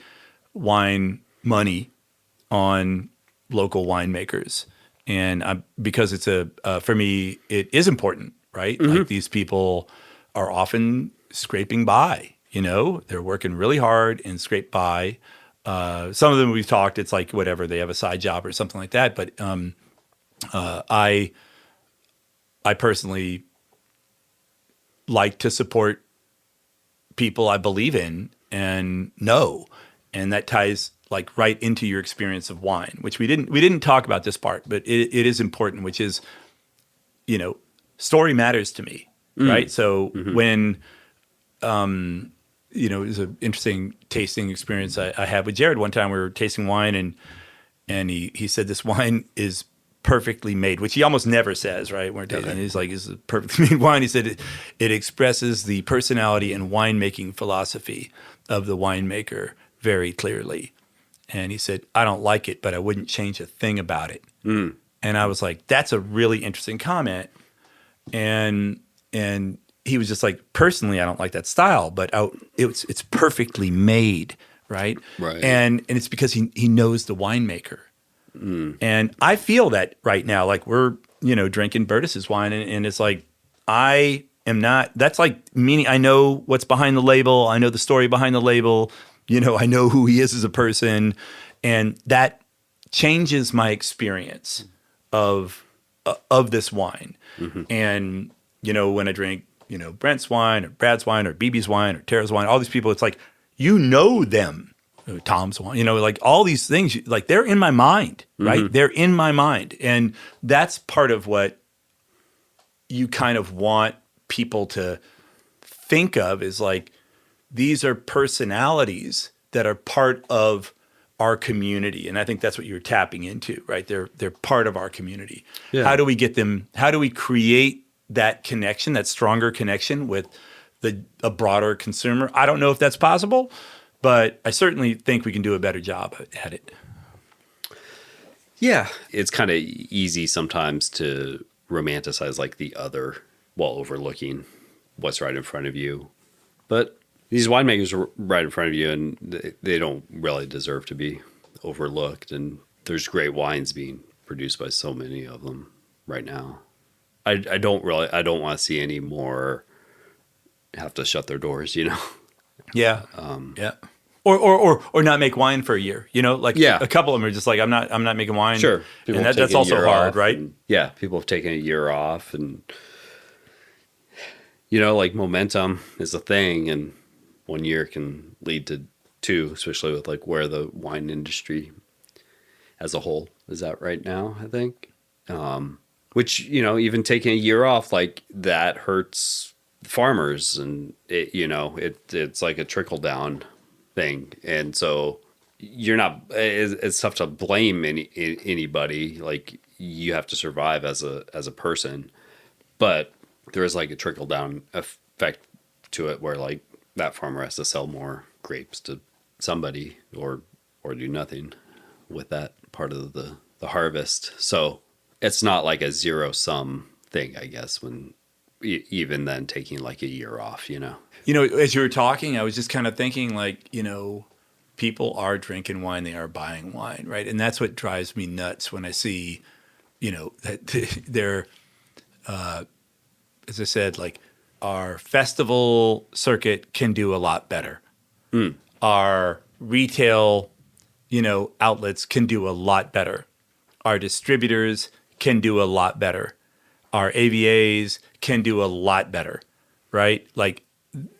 B: wine money on local winemakers. And because it's for me, it is important, right? Like these people are often scraping by, you know, they're working really hard and scrape by. Some of them we've talked, it's like whatever, they have a side job or something like that. But I personally like to support people I believe in and know, and that ties like right into your experience of wine, which we didn't talk about this part, but it is important, which is, you know, story matters to me, right? So when, you know, it was an interesting tasting experience I had with Jared one time. We were tasting wine and he said this wine is perfectly made, which he almost never says, right? We're tasting, he's like, "It's a perfectly made wine." He said it expresses the personality and winemaking philosophy of the winemaker very clearly. And he said, "I don't like it, but I wouldn't change a thing about it." And I was like, that's a really interesting comment. And he was just like, personally, I don't like that style, but it's perfectly made, right?
A: Right.
B: And it's because he knows the winemaker. And I feel that right now, like we're, you know, drinking Bertus's wine, and it's like, I am not, that's like meaning I know what's behind the label. I know the story behind the label. You know, I know who he is as a person, and that changes my experience of this wine. And, you know, when I drink, you know, Brent's wine or Brad's wine or BB's wine or Tara's wine, all these people, it's like, you know them, Tom's wine, you know, like all these things, like they're in my mind, right? They're in my mind. And that's part of what you kind of want people to think of, is like, these are personalities that are part of our community. And I think that's what you're tapping into, right? They're part of our community.
A: Yeah.
B: How do we get them? How do we create that connection, that stronger connection with a broader consumer? I don't know if that's possible, but I certainly think we can do a better job at it.
A: Yeah. It's kind of easy sometimes to romanticize like the other while overlooking what's right in front of you. But these winemakers are right in front of you, and they don't really deserve to be overlooked. And there's great wines being produced by so many of them right now. I don't want to see any more have to shut their doors, you know?
B: Yeah. Yeah. Or not make wine for a year, you know, like
A: Yeah.
B: a couple of them are just like, I'm not making wine.
A: Sure.
B: And that's also hard, right?
A: Yeah. People have taken a year off, and, you know, like momentum is a thing, and 1 year can lead to 2, especially with like where the wine industry as a whole is at right now, I think. Which, you know, even taking a year off, like that hurts farmers, and it's like a trickle down thing. And so it's tough to blame anybody. Like, you have to survive as a person, but there is like a trickle down effect to it where like that farmer has to sell more grapes to somebody or do nothing with that part of the harvest. So it's not like a zero sum thing, I guess, when even then taking like a year off, you know.
B: You know, as you were talking, I was just kind of thinking like, you know, people are drinking wine, they are buying wine, right? And that's what drives me nuts when I see, you know, that they're, as I said, like our festival circuit can do a lot better. Our retail, you know, outlets can do a lot better. Our distributors can do a lot better. Our AVAs can do a lot better, right? Like,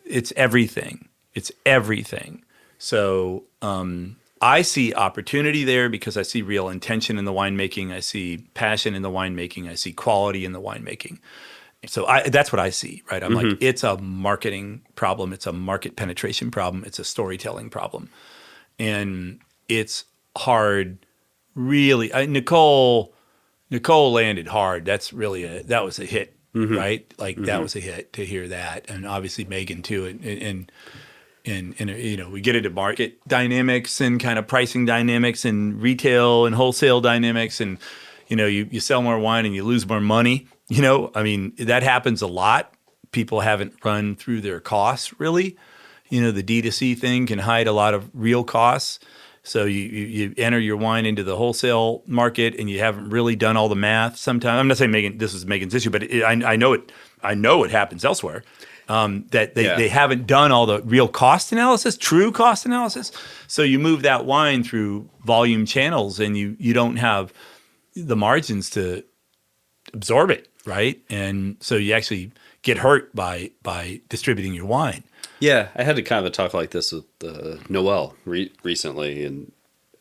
B: it's everything. It's everything. So I see opportunity there because I see real intention in the winemaking. I see passion in the winemaking. I see quality in the winemaking. So that's what I see, right? I'm like, it's a marketing problem. It's a market penetration problem. It's a storytelling problem. And it's hard, really. Nicole landed hard. That's really that was a hit, right? Like that was a hit to hear that. And obviously Megan too. And you know, we get into market dynamics and kind of pricing dynamics and retail and wholesale dynamics. And, you know, you sell more wine and you lose more money. You know, I mean, that happens a lot. People haven't run through their costs really. You know, the D2C thing can hide a lot of real costs. So you enter your wine into the wholesale market and you haven't really done all the math sometimes. I'm not saying this is Megan's issue, but I know it happens elsewhere. That they haven't done all the real cost analysis, true cost analysis. So you move that wine through volume channels and you don't have the margins to absorb it, right? And so you actually get hurt by distributing your wine.
A: Yeah, I had a kind of a talk like this with Noel recently, and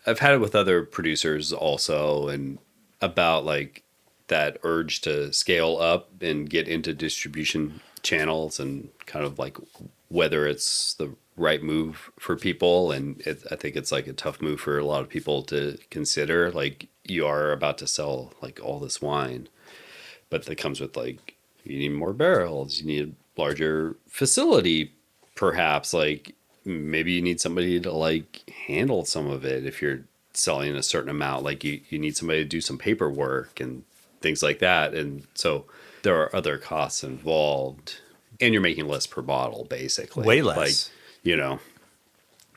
A: I've had it with other producers also, and about like that urge to scale up and get into distribution channels, and kind of like whether it's the right move for people. And I think it's like a tough move for a lot of people to consider. Like, you are about to sell like all this wine, but that comes with like, you need more barrels, you need a larger facility. Perhaps like maybe you need somebody to like handle some of it. If you're selling a certain amount, like you need somebody to do some paperwork and things like that. And so there are other costs involved, and you're making less per bottle, basically.
B: Way less.
A: Like, you know,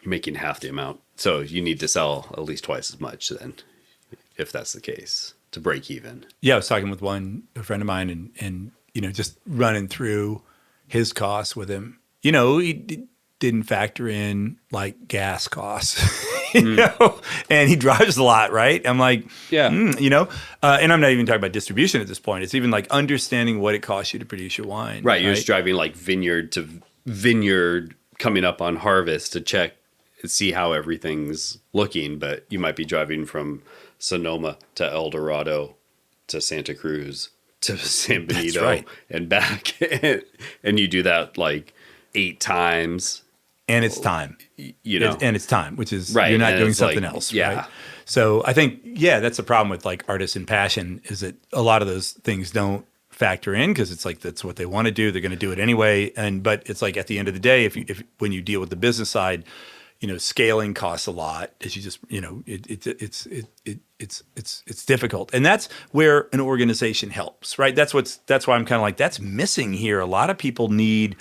A: you're making half the amount. So you need to sell at least twice as much then, if that's the case, to break even.
B: Yeah, I was talking with a friend of mine and you know, just running through his costs with him. You know, he didn't factor in like gas costs, you know, and he drives a lot, right? I'm like,
A: yeah,
B: you know, and I'm not even talking about distribution at this point. It's even like understanding what it costs you to produce your wine.
A: Right. You're just driving like vineyard to vineyard, coming up on harvest to check, see how everything's looking. But you might be driving from Sonoma to El Dorado to Santa Cruz to San Benito and back. And you do that like 8 times.
B: And it's time,
A: you know,
B: and it's time, which is
A: right.
B: You're not doing something
A: like,
B: else.
A: Yeah.
B: Right? So I think, that's the problem with like artists and passion, is that a lot of those things don't factor in because it's like, that's what they want to do. They're going to do it anyway. But it's like at the end of the day, if when you deal with the business side, scaling costs a lot. As you just, it's difficult, and that's where an organization helps, right? That's why I'm kind of like, that's missing here. A lot of people need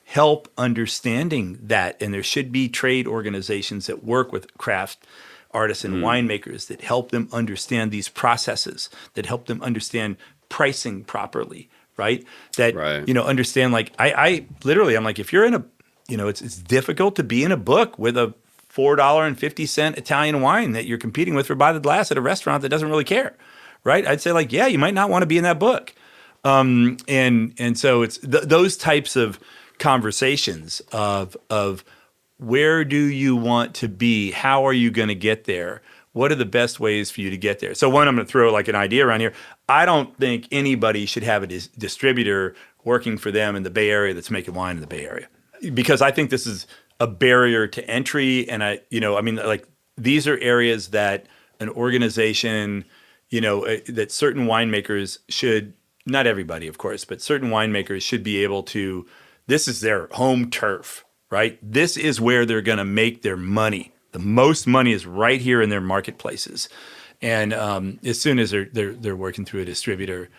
B: help understanding that, and there should be trade organizations that work with craft artists and winemakers that help them understand these processes, that help them understand pricing properly, right? That understand, like, I literally, I'm like, if you're in a, it's difficult to be in a book with a $4.50 Italian wine that you're competing with for by the glass at a restaurant that doesn't really care, right? I'd say, like, yeah, you might not want to be in that book. And so it's those types of conversations of where do you want to be? How are you going to get there? What are the best ways for you to get there? So one, I'm going to throw like an idea around here. I don't think anybody should have a distributor working for them in the Bay Area that's making wine in the Bay Area, because I think this is a barrier to entry. And like, these are areas that an organization, that certain winemakers should, not everybody, of course, but certain winemakers should be able to, this is their home turf, right? This is where they're going to make their money. The most money is right here in their marketplaces. And as soon as they're working through a distributor,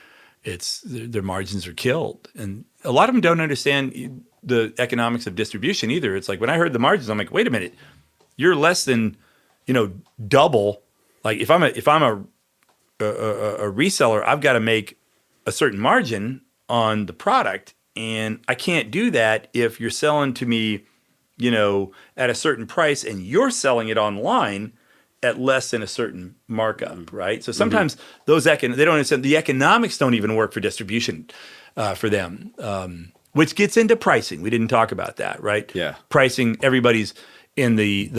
B: their margins are killed. And a lot of them don't understand the economics of distribution either. It's like, when I heard the margins, I'm like, wait a minute, you're less than, double. Like, if I'm a reseller, I've got to make a certain margin on the product, and I can't do that if you're selling to me, at a certain price, and you're selling it online at less than a certain markup, right? So sometimes those they don't understand, the economics don't even work for distribution for them, which gets into pricing. We didn't talk about that, right?
A: Yeah,
B: pricing. Everybody's in the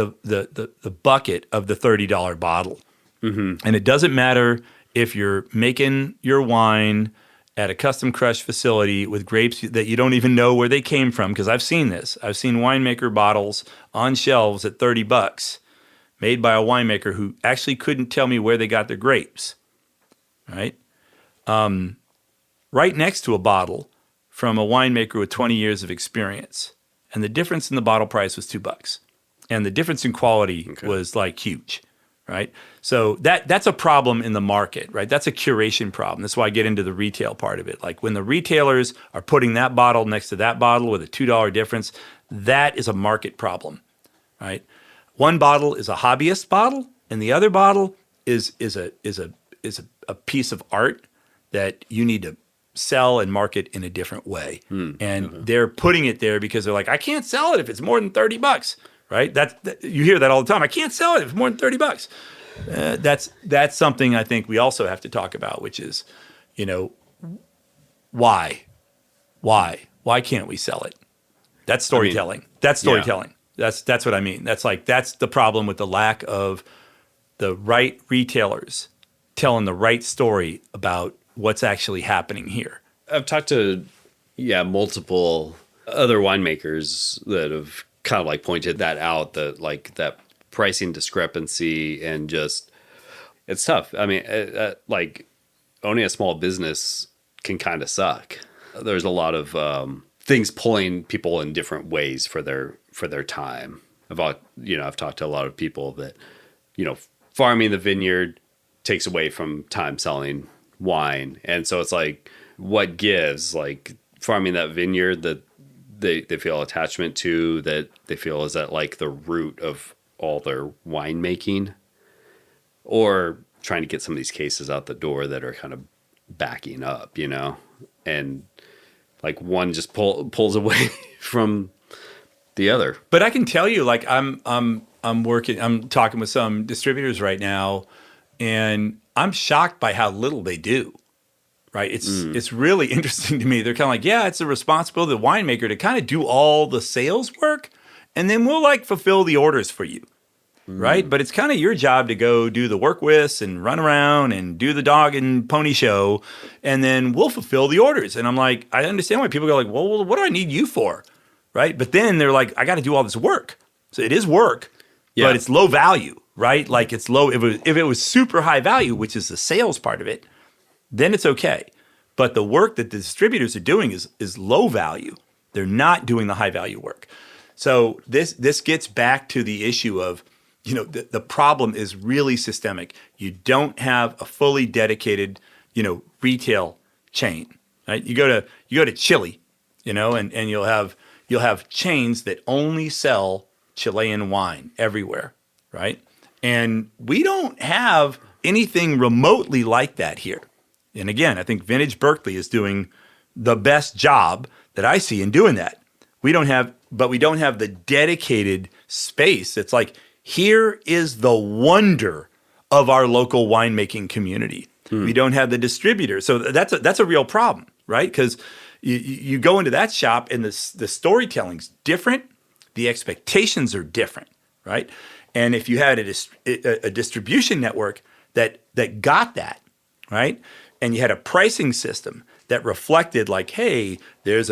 B: bucket of the $30 bottle, and it doesn't matter if you're making your wine at a custom crush facility with grapes that you don't even know where they came from, because I've seen this. I've seen winemaker bottles on shelves at $30 made by a winemaker who actually couldn't tell me where they got their grapes, right? Right next to a bottle from a winemaker with 20 years of experience. And the difference in the bottle price was $2. And the difference in quality was like huge. Right? So that's a problem in the market, right? That's a curation problem. That's why I get into the retail part of it. Like, when the retailers are putting that bottle next to that bottle with a $2 difference, that is a market problem, right? One bottle is a hobbyist bottle, and the other bottle is a piece of art that you need to sell and market in a different way. They're putting it there because they're like, I can't sell it if it's more than $30. Right? You hear that all the time. I can't sell it if it's more than $30. That's something I think we also have to talk about, which is, why can't we sell it? That's storytelling. That's storytelling. Yeah. That's what I mean. That's the problem with the lack of the right retailers telling the right story about what's actually happening here.
A: I've talked to multiple other winemakers that have kind of like pointed that out, that pricing discrepancy, and just, it's tough. I mean, like, owning a small business can kind of suck. There's a lot of things pulling people in different ways for their time. I've talked to a lot of people that, farming the vineyard takes away from time selling wine. And so it's like, what gives? Like, farming that vineyard that they feel attachment to, that they feel is at like the root of all their winemaking, or trying to get some of these cases out the door that are kind of backing up, and like one just pulls away from the other.
B: But I can tell you, like, I'm talking with some distributors right now, and I'm shocked by how little they do. Right. It's really interesting to me. They're kind of like, yeah, it's the responsibility of the winemaker to kind of do all the sales work, and then we'll like fulfill the orders for you. Right. But it's kind of your job to go do the work with and run around and do the dog and pony show, and then we'll fulfill the orders. And I'm like, I understand why people go like, well, what do I need you for? Right. But then they're like, I got to do all this work. So it is work, but it's low value. Right. Like, it's low. If it was super high value, which is the sales part of it, then it's okay. But the work that the distributors are doing is low value. They're not doing the high value work. So this gets back to the issue of, the problem is really systemic. You don't have a fully dedicated, retail chain, right? You go to Chile, and you'll have chains that only sell Chilean wine everywhere, right? And we don't have anything remotely like that here. And again, I think Vintage Berkeley is doing the best job that I see in doing that. We don't have the dedicated space. It's like, here is the wonder of our local winemaking community. We don't have the distributor. So that's a real problem, right? Because you go into that shop and the storytelling's different. The expectations are different, right? And if you had a distribution network that got that, right? And you had a pricing system that reflected like, hey, here's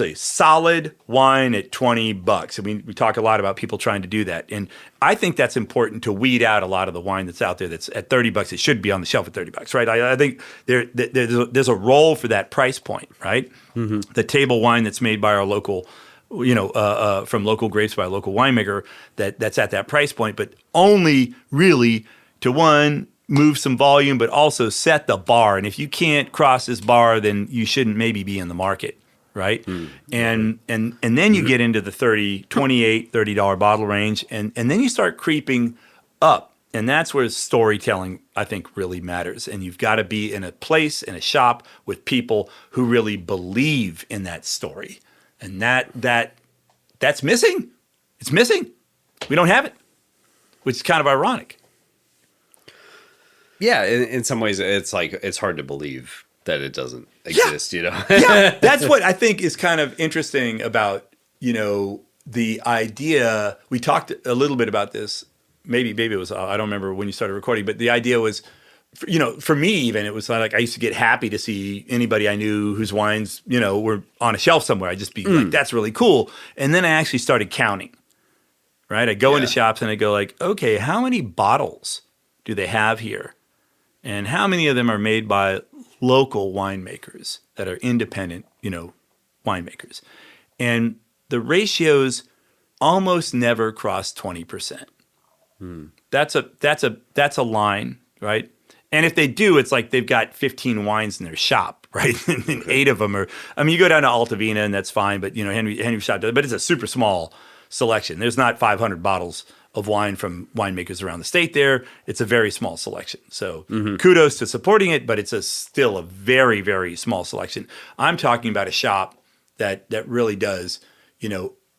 B: a solid wine at $20. And we talk a lot about people trying to do that. And I think that's important to weed out a lot of the wine that's out there that's at $30. It should be on the shelf at $30, right? I think there's a role for that price point, right? Mm-hmm. The table wine that's made by our local, from local grapes by a local winemaker that's at that price point, but only really to move some volume, but also set the bar. And if you can't cross this bar, then you shouldn't maybe be in the market. Right. And then you get into the $28-$30 bottle range. And then you start creeping up. And that's where storytelling, I think, really matters. And you've got to be in a place, in a shop with people who really believe in that story. And that's missing. It's missing. We don't have it, which is kind of ironic.
A: Yeah. In some ways, it's like, it's hard to believe that it doesn't exist,
B: Yeah, that's what I think is kind of interesting about, the idea. We talked a little bit about this. Maybe it was, I don't remember when you started recording, but the idea was, for me even, it was like I used to get happy to see anybody I knew whose wines, were on a shelf somewhere. I'd just be like, that's really cool. And then I actually started counting, right? I go into shops and I go like, okay, how many bottles do they have here? And how many of them are made by local winemakers that are independent, winemakers? And the ratios almost never cross 20%. That's a line, right? And if they do, it's like they've got 15 wines in their shop, right? And 8 of them are, you go down to Altavina and that's fine, but Henry shop does, but it's a super small selection. There's not 500 bottles of wine from winemakers around the state there. It's a very small selection. So kudos to supporting it, but it's still a very, very small selection. I'm talking about a shop that really does,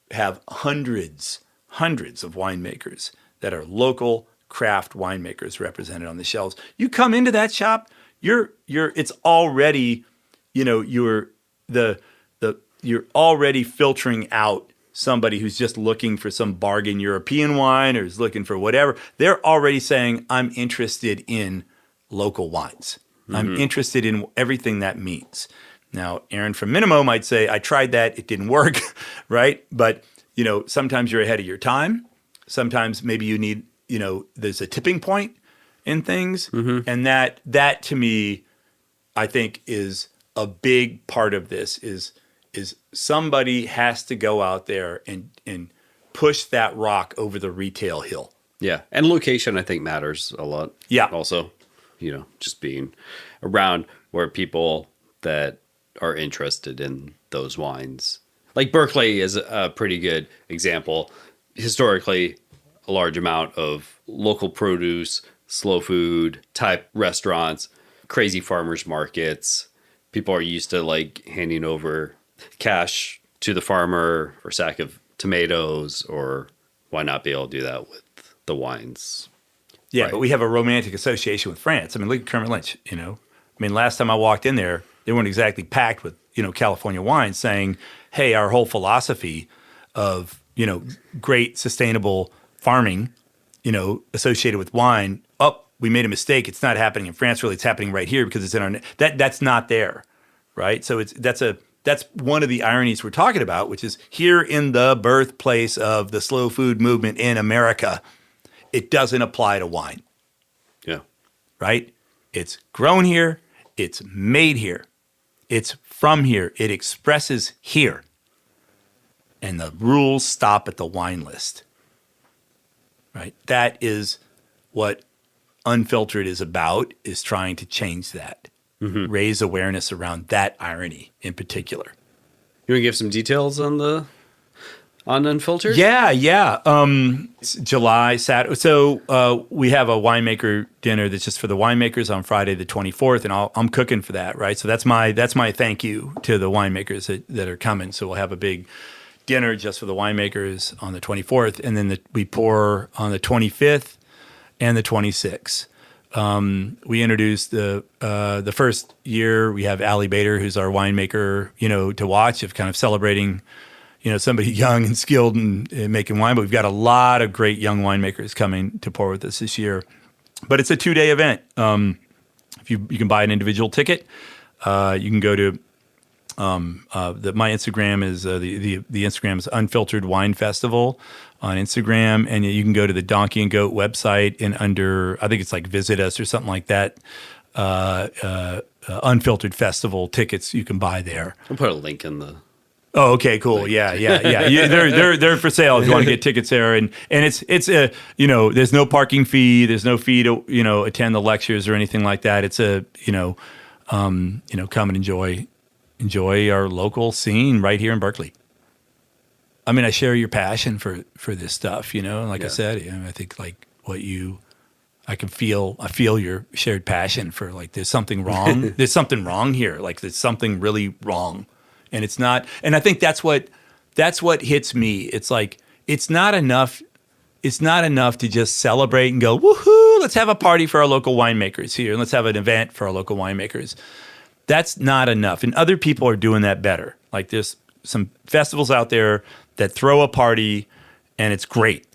B: have hundreds of winemakers that are local craft winemakers represented on the shelves. You come into that shop, it's already, you're already filtering out somebody who's just looking for some bargain European wine or is looking for whatever. They're already saying, I'm interested in local wines. I'm interested in everything that means. Now, Aaron from Minimo might say, I tried that, it didn't work, right? But, sometimes you're ahead of your time. Sometimes maybe you need, there's a tipping point in things. And that to me, I think is a big part of this is somebody has to go out there and push that rock over the retail hill.
A: Yeah. And location, I think, matters a lot.
B: Yeah.
A: Also, just being around where people that are interested in those wines. Like Berkeley is a pretty good example. Historically, a large amount of local produce, slow food type restaurants, crazy farmers markets. People are used to like handing over cash to the farmer for a sack of tomatoes, or why not be able to do that with the wines?
B: Yeah, right. But we have a romantic association with France. Look at Kermit Lynch, last time I walked in there, they weren't exactly packed with, California wines saying, hey, our whole philosophy of, great sustainable farming, associated with wine, we made a mistake. It's not happening in France, really. It's happening right here because it's in our that's not there, right? So that's one of the ironies we're talking about, which is here in the birthplace of the slow food movement in America, it doesn't apply to wine.
A: Yeah.
B: Right? It's grown here. It's made here. It's from here. It expresses here. and the rules stop at the wine list. Right? That is what Unfiltered is about, is trying to change that. Raise awareness around that irony in particular.
A: You want to give some details on Unfiltered?
B: Yeah. It's July, Saturday. So we have a winemaker dinner that's just for the winemakers on Friday the 24th, and I'm cooking for that, right? So that's my thank you to the winemakers that are coming. So we'll have a big dinner just for the winemakers on the 24th, and then we pour on the 25th and the 26th. We introduced the first year. We have Allie Bader, who's our winemaker, to watch, of kind of celebrating, somebody young and skilled in making wine. But we've got a lot of great young winemakers coming to pour with us this year. But it's a 2-day event. If you can buy an individual ticket, you can go to my Instagram is the Instagram is Unfiltered Wine Festival on Instagram, and you can go to the Donkey and Goat website, and under, I think it's like visit us or something like that, Unfiltered Festival tickets you can buy there.
A: I'll put a link in the.
B: Oh, okay, cool. Yeah. They're for sale if you want to get tickets there, and it's there's no parking fee, there's no fee to attend the lectures or anything like that. It's come and enjoy our local scene right here in Berkeley. I mean, I share your passion for this stuff, I said, I think like I feel your shared passion for, like, there's something wrong. There's something wrong here. Like, there's something really wrong. And it's not, and I think that's what hits me. It's like, it's not enough to just celebrate and go, woohoo, let's have a party for our local winemakers here, and let's have an event for our local winemakers. That's not enough. And other people are doing that better. Like, there's some festivals out there that throw a party and it's great.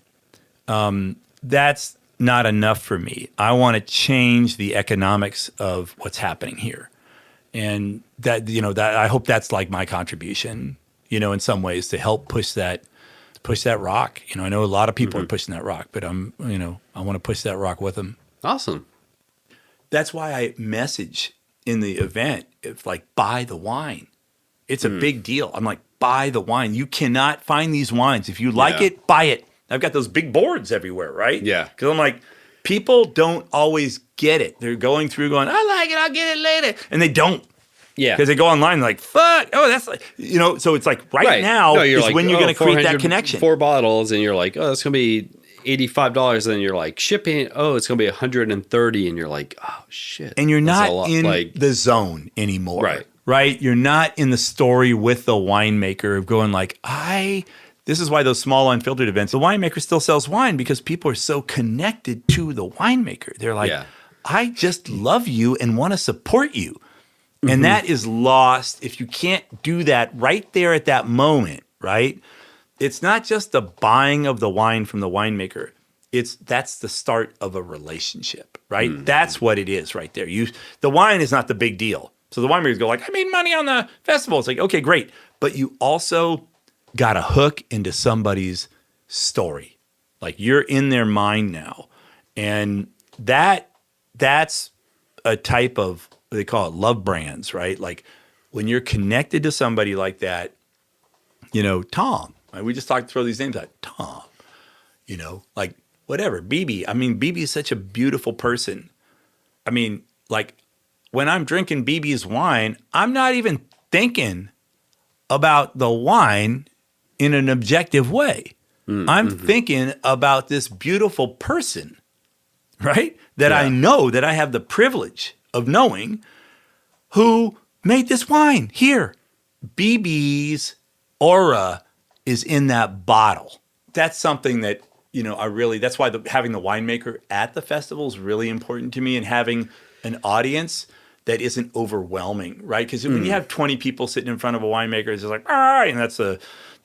B: That's not enough for me. I want to change the economics of what's happening here. And that I hope that's like my contribution, in some ways, to help push that rock. I know a lot of people are pushing that rock, but I want to push that rock with them.
A: Awesome.
B: That's why I message in the event, it's like, buy the wine. It's a big deal. I'm like, buy the wine. You cannot find these wines. If you like it, buy it. I've got those big boards everywhere, right?
A: Yeah.
B: Because I'm like, people don't always get it. They're going through going, I like it, I'll get it later. And they don't.
A: Yeah.
B: Because they go online and like, fuck, oh, that's like, so it's like now is
A: like,
B: when you're going to create that connection.
A: 4 bottles, and you're like, oh, it's going to be $85, and then you're like, shipping, oh, it's going to be $130, and you're like, oh, shit.
B: And you're not in the zone anymore. Right? You're not in the story with the winemaker of going like, this is why those small Unfiltered events, the winemaker still sells wine because people are so connected to the winemaker. They're like, I just love you and want to support you. And that is lost if you can't do that right there at that moment, right? It's not just the buying of the wine from the winemaker. That's the start of a relationship, right? That's what it is right there. The wine is not the big deal. So the winemakers go like, I made money on the festival. It's like, okay, great. But you also got to hook into somebody's story. Like, you're in their mind now. And that's a type of, they call it love brands, right? Like, when you're connected to somebody like that, Tom, right? We just talked to throw these names out. Tom, like whatever, BB. I mean, BB is such a beautiful person. I mean, like, when I'm drinking BB's wine, I'm not even thinking about the wine in an objective way. I'm thinking about this beautiful person, right? That I know, that I have the privilege of knowing, who made this wine here. BB's aura is in that bottle. That's something that, that's why having the winemaker at the festival is really important to me, and having an audience that isn't overwhelming, right? Because when you have 20 people sitting in front of a winemaker, it's just like, and that's the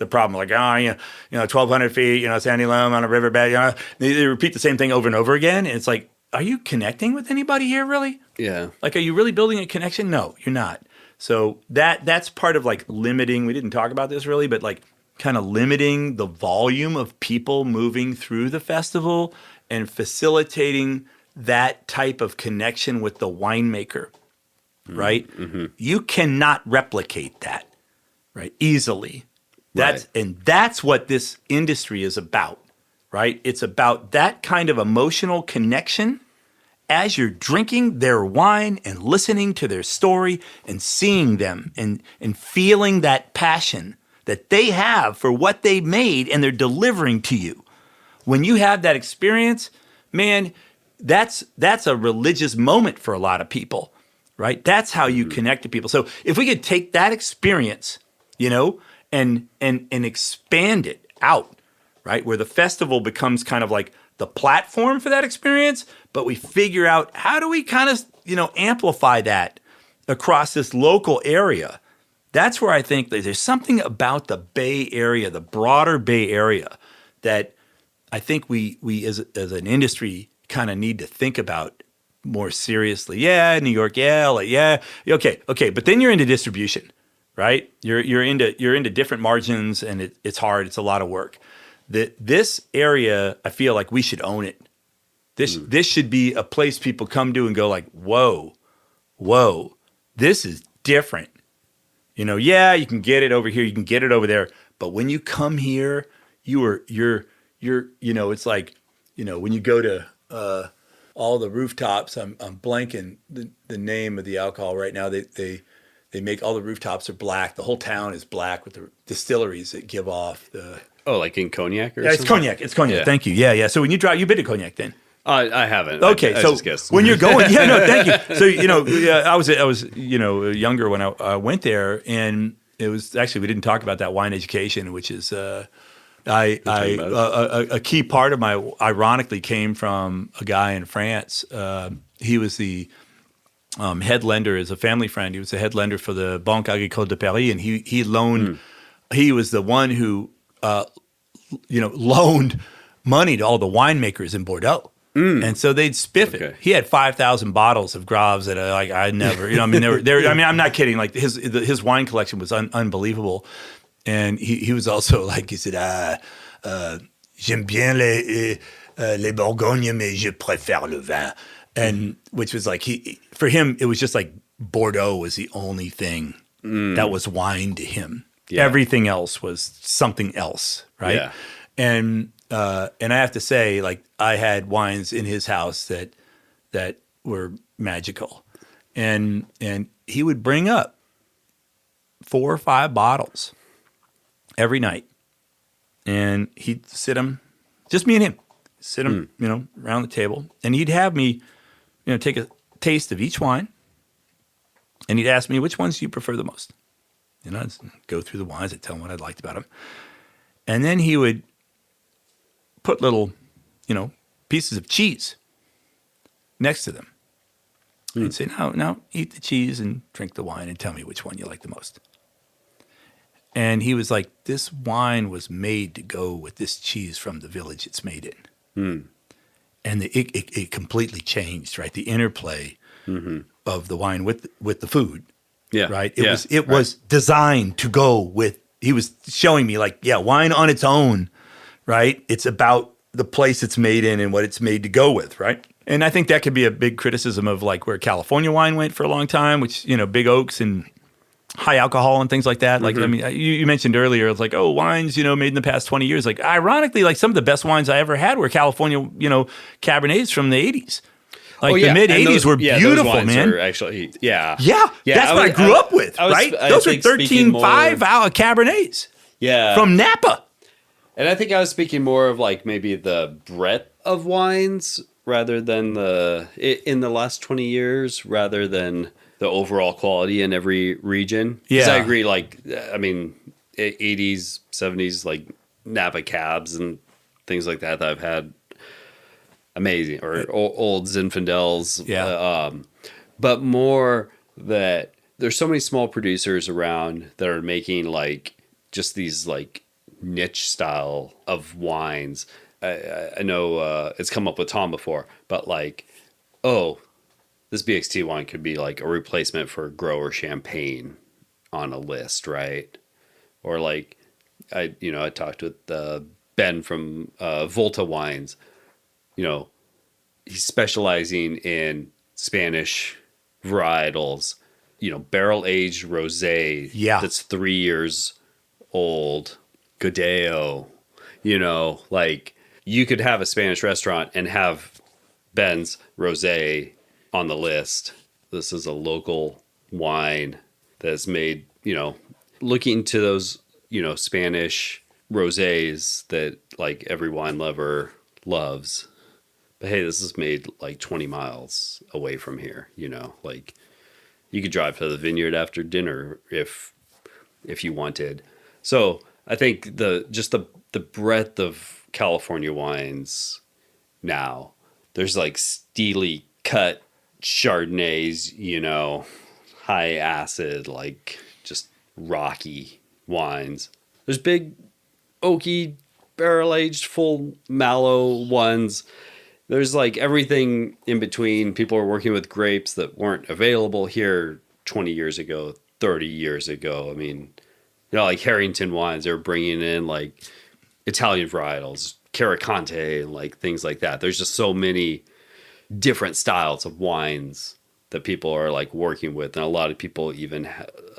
B: problem. Like, 1,200 feet, Sandy Loam on a riverbed, they repeat the same thing over and over again. And it's like, are you connecting with anybody here, really?
A: Yeah.
B: Like, are you really building a connection? No, you're not. So that's part of like limiting, we didn't talk about this really, but like kind of limiting the volume of people moving through the festival and facilitating that type of connection with the winemaker, right? You cannot replicate that, right, easily. That's what this industry is about, right? It's about that kind of emotional connection as you're drinking their wine and listening to their story and seeing them and feeling that passion that they have for what they made and they're delivering to you. When you have that experience, man, that's a religious moment for a lot of people, right? That's how you connect to people. So if we could take that experience, and expand it out, right? Where the festival becomes kind of like the platform for that experience, but we figure out how do we kind of, amplify that across this local area. That's where I think there's something about the Bay Area, the broader Bay Area, that I think we as an industry kind of need to think about more seriously. Yeah, New York, yeah, LA, yeah. Okay. But then you're into distribution, right? You're into different margins, and it's hard. It's a lot of work. This area, I feel like we should own it. This should be a place people come to and go like, whoa, this is different. Yeah, you can get it over here, you can get it over there, but when you come here, you're it's like, when you go to all the rooftops. I'm blanking the name of the alcohol right now. They make all the rooftops are black. The whole town is black with the distilleries that give off the.
A: Oh, like in Cognac or
B: something? It's Cognac. Yeah. Thank you. Yeah. So when you drive, you've been to Cognac then?
A: I haven't.
B: Okay,
A: I
B: so
A: just guessed.
B: when you're going, thank you. So I was younger when I went there, and it was actually we didn't talk about that wine education, which is a key part of my. Ironically, came from a guy in France. He was the head lender, as a family friend. He was the head lender for the Banque Agricole de Paris, and he loaned. He was the one who loaned money to all the winemakers in Bordeaux. And so they'd spiff it. He had 5,000 bottles of Graves that I never, I'm not kidding. Like his wine collection was unbelievable. And he was also like, he said, j'aime bien les Bourgognes, mais je préfère le vin. And which was like, for him, it was just like Bordeaux was the only thing that was wine to him. Yeah. Everything else was something else. Right. Yeah. And I have to say, like, I had wines in his house that were magical, and he would bring up 4 or 5 bottles every night, and he'd sit them, just me and him, sit them, around the table, and he'd have me, take a taste of each wine, and he'd ask me, which ones do you prefer the most? I'd go through the wines, I'd tell him what I liked about them, and then he would put little, pieces of cheese next to them. And say, now eat the cheese and drink the wine and tell me which one you like the most. And he was like, this wine was made to go with this cheese from the village it's made in. And it completely changed, right? The interplay of the wine with the food. Yeah. Right? It was designed to go with, he was showing me like, wine on its own, right? It's about the place it's made in and what it's made to go with, right? And I think that could be a big criticism of like where California wine went for a long time, which, big oaks and high alcohol and things like that. Like, I mean, you mentioned earlier, it's like, wines, made in the past 20 years. Like, ironically, like some of the best wines I ever had were California, Cabernets from the 80s. Like the mid 80s were beautiful, man.
A: Actually,
B: that's what I grew up with, right? Those are 13.5 Cabernets.
A: Yeah.
B: From Napa.
A: And I think I was speaking more of like maybe the breadth of wines rather than in the last 20 years, rather than the overall quality in every region. Because I agree, like, I mean, 80s, 70s, like Napa Cabs and things like that I've had amazing, or old Zinfandels. Yeah. But more that there's so many small producers around that are making like just these like niche style of wines. I know it's come up with Tom before, but like, this BXT wine could be like a replacement for grower champagne on a list, right? Or like, I talked with Ben from Volta Wines. He's specializing in Spanish varietals, barrel aged rosé that's 3 years old Godeo, you know, like you could have a Spanish restaurant and have Ben's Rosé on the list. This is a local wine that's made, you know, looking to those, you know, Spanish rosés that like every wine lover loves. But hey, this is made like 20 miles away from here, you know, like you could drive to the vineyard after dinner if you wanted. So I think the breadth of California wines now, there's like steely cut Chardonnays, you know, high acid, like just rocky wines. There's big oaky barrel aged full mallow ones. There's like everything in between. People are working with grapes that weren't available here 20 years ago, 30 years ago. I mean, you know, like Harrington wines, they're bringing in like Italian varietals, Caricante, and like things like that. There's just so many different styles of wines that people are like working with. And a lot of people, even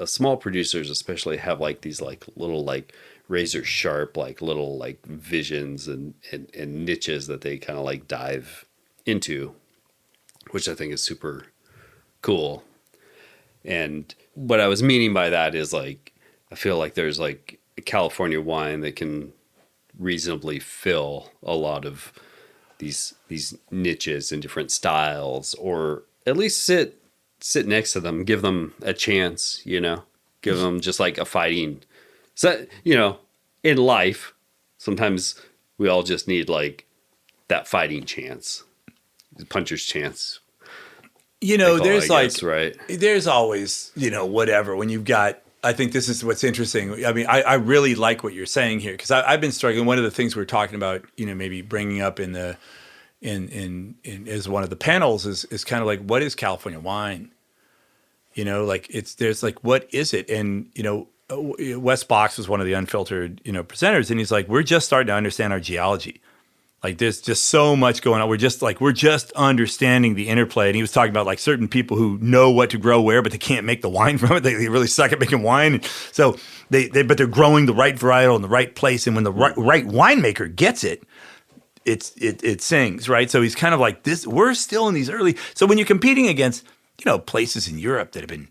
A: small producers especially, have like these like little like razor sharp like little like visions and niches that they kind of like dive into, which I think is super cool. And what I was meaning by that is like I feel like there's like a California wine that can reasonably fill a lot of these niches and different styles, or at least sit next to them, give them a chance, you know, give them just like a fighting. So, you know, in life, sometimes we all just need like that fighting chance, puncher's chance.
B: You know, there's like,
A: right.
B: There's always, you know, whatever, when you've got, I think this is what's interesting. I mean, I really like what you're saying here, because I've been struggling. One of the things we're talking about, you know, maybe bringing up in as one of the panels is kind of like, what is California wine? You know, like there's like, what is it? And, you know, Wes Box was one of the Unfiltered, you know, presenters, and he's like, we're just starting to understand our geology. Like there's just so much going on. We're just understanding the interplay. And he was talking about like certain people who know what to grow where, but they can't make the wine from it. They really suck at making wine. So but they're growing the right varietal in the right place. And when the right winemaker gets it, it sings, right? So he's kind of like this. We're still in these early. So when you're competing against, you know, places in Europe that have been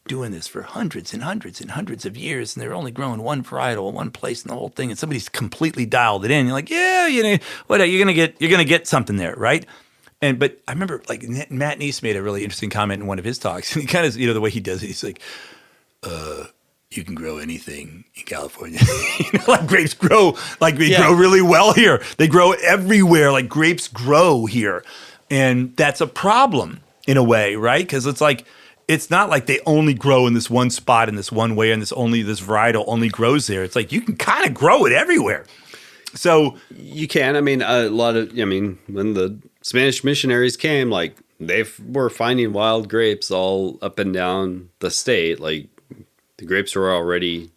B: doing this for hundreds and hundreds and hundreds of years, and they're only growing one varietal in one place in the whole thing, and somebody's completely dialed it in. You're like, yeah, you know, what you're gonna get something there, right? But I remember like Matt Neese made a really interesting comment in one of his talks, and he kind of, you know, the way he does it, he's like, you can grow anything in California. You know, like grapes grow, like they grow really well here. They grow everywhere. Like grapes grow here, and that's a problem in a way, right? Because it's like, it's not like they only grow in this one spot in this one way, and this varietal only grows there. It's like you can kind of grow it everywhere. So
A: you can. I mean, when the Spanish missionaries came, like they were finding wild grapes all up and down the state. Like the grapes were already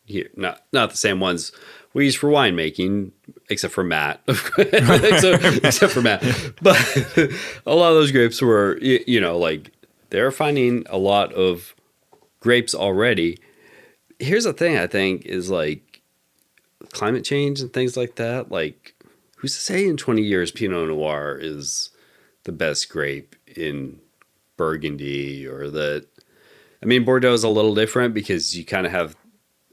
A: here, not the same ones we use for winemaking, except for Matt, except for Matt. But a lot of those grapes were, you know, like, they're finding a lot of grapes already. Here's the thing, I think, is like climate change and things like that. Like, who's to say in 20 years Pinot Noir is the best grape in Burgundy, or that? I mean, Bordeaux is a little different because you kind of have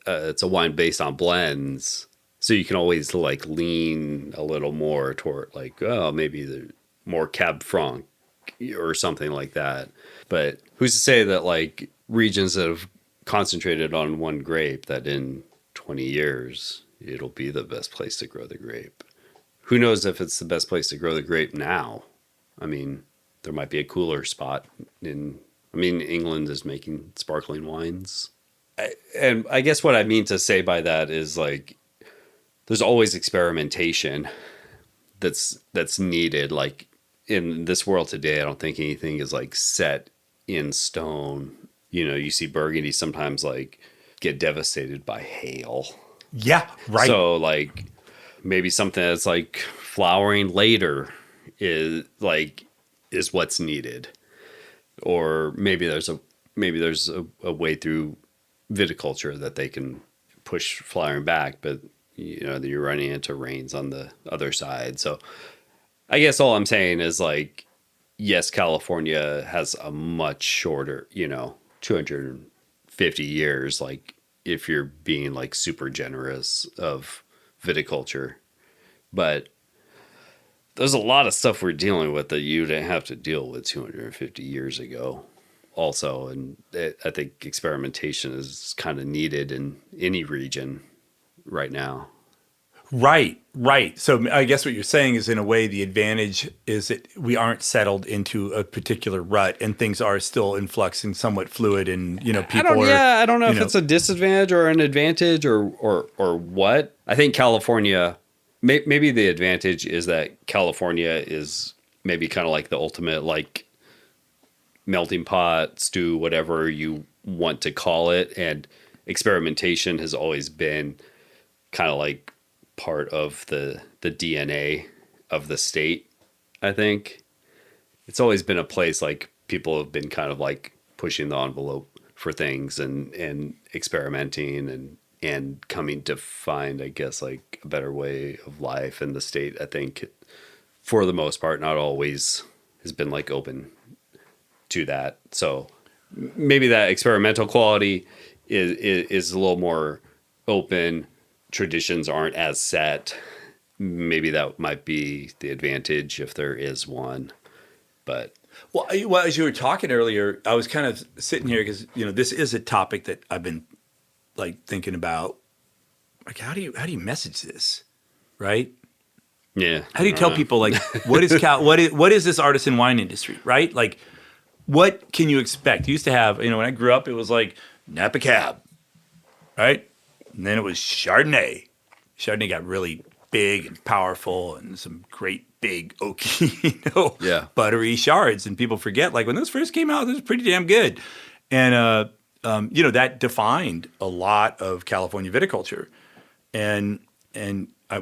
A: it's a wine based on blends, so you can always like lean a little more toward like, oh, maybe the more Cab Franc or something like that. But who's to say that like regions that have concentrated on one grape, that in 20 years it'll be the best place to grow the grape? Who knows if it's the best place to grow the grape now? I mean, there might be a cooler spot England is making sparkling wines. And I guess what I mean to say by that is like, there's always experimentation that's needed. Like in this world today, I don't think anything is like set in stone. You know, you see Burgundy sometimes like get devastated by hail.
B: Yeah, right.
A: So like maybe something that's like flowering later is what's needed. Or maybe there's a way through viticulture that they can push flowering back. But you're running into rains on the other side. So I guess all I'm saying is like, yes, California has a much shorter, 250 years, like if you're being like super generous of viticulture. But there's a lot of stuff we're dealing with that you didn't have to deal with 250 years ago also. And I think experimentation is kind of needed in any region right now.
B: Right, right. So I guess what you're saying is, in a way, the advantage is that we aren't settled into a particular rut, and things are still in flux and somewhat fluid. And people
A: I don't know if it's a disadvantage or an advantage or what. I think California, maybe the advantage is that California is maybe kind of like the ultimate like melting pot, stew, whatever you want to call it, and experimentation has always been kind of like part of the DNA of the state. I think it's always been a place like people have been kind of like pushing the envelope for things and experimenting and coming to find, I guess, like a better way of life. In the state, I think, for the most part, not always has been like open to that. So maybe that experimental quality is a little more open. Traditions aren't as set. Maybe that might be the advantage if there is one. But
B: well, as you were talking earlier, I was kind of sitting here because this is a topic that I've been like thinking about. Like, how do you message this, right?
A: Yeah.
B: How do you tell people like what is this artisan wine industry, right? Like, what can you expect? You used to have, when I grew up, it was like Napa Cab, right? And then it was Chardonnay. Chardonnay got really big and powerful and some great big oaky, buttery shards. And people forget, like when those first came out, this was pretty damn good. And, that defined a lot of California viticulture. And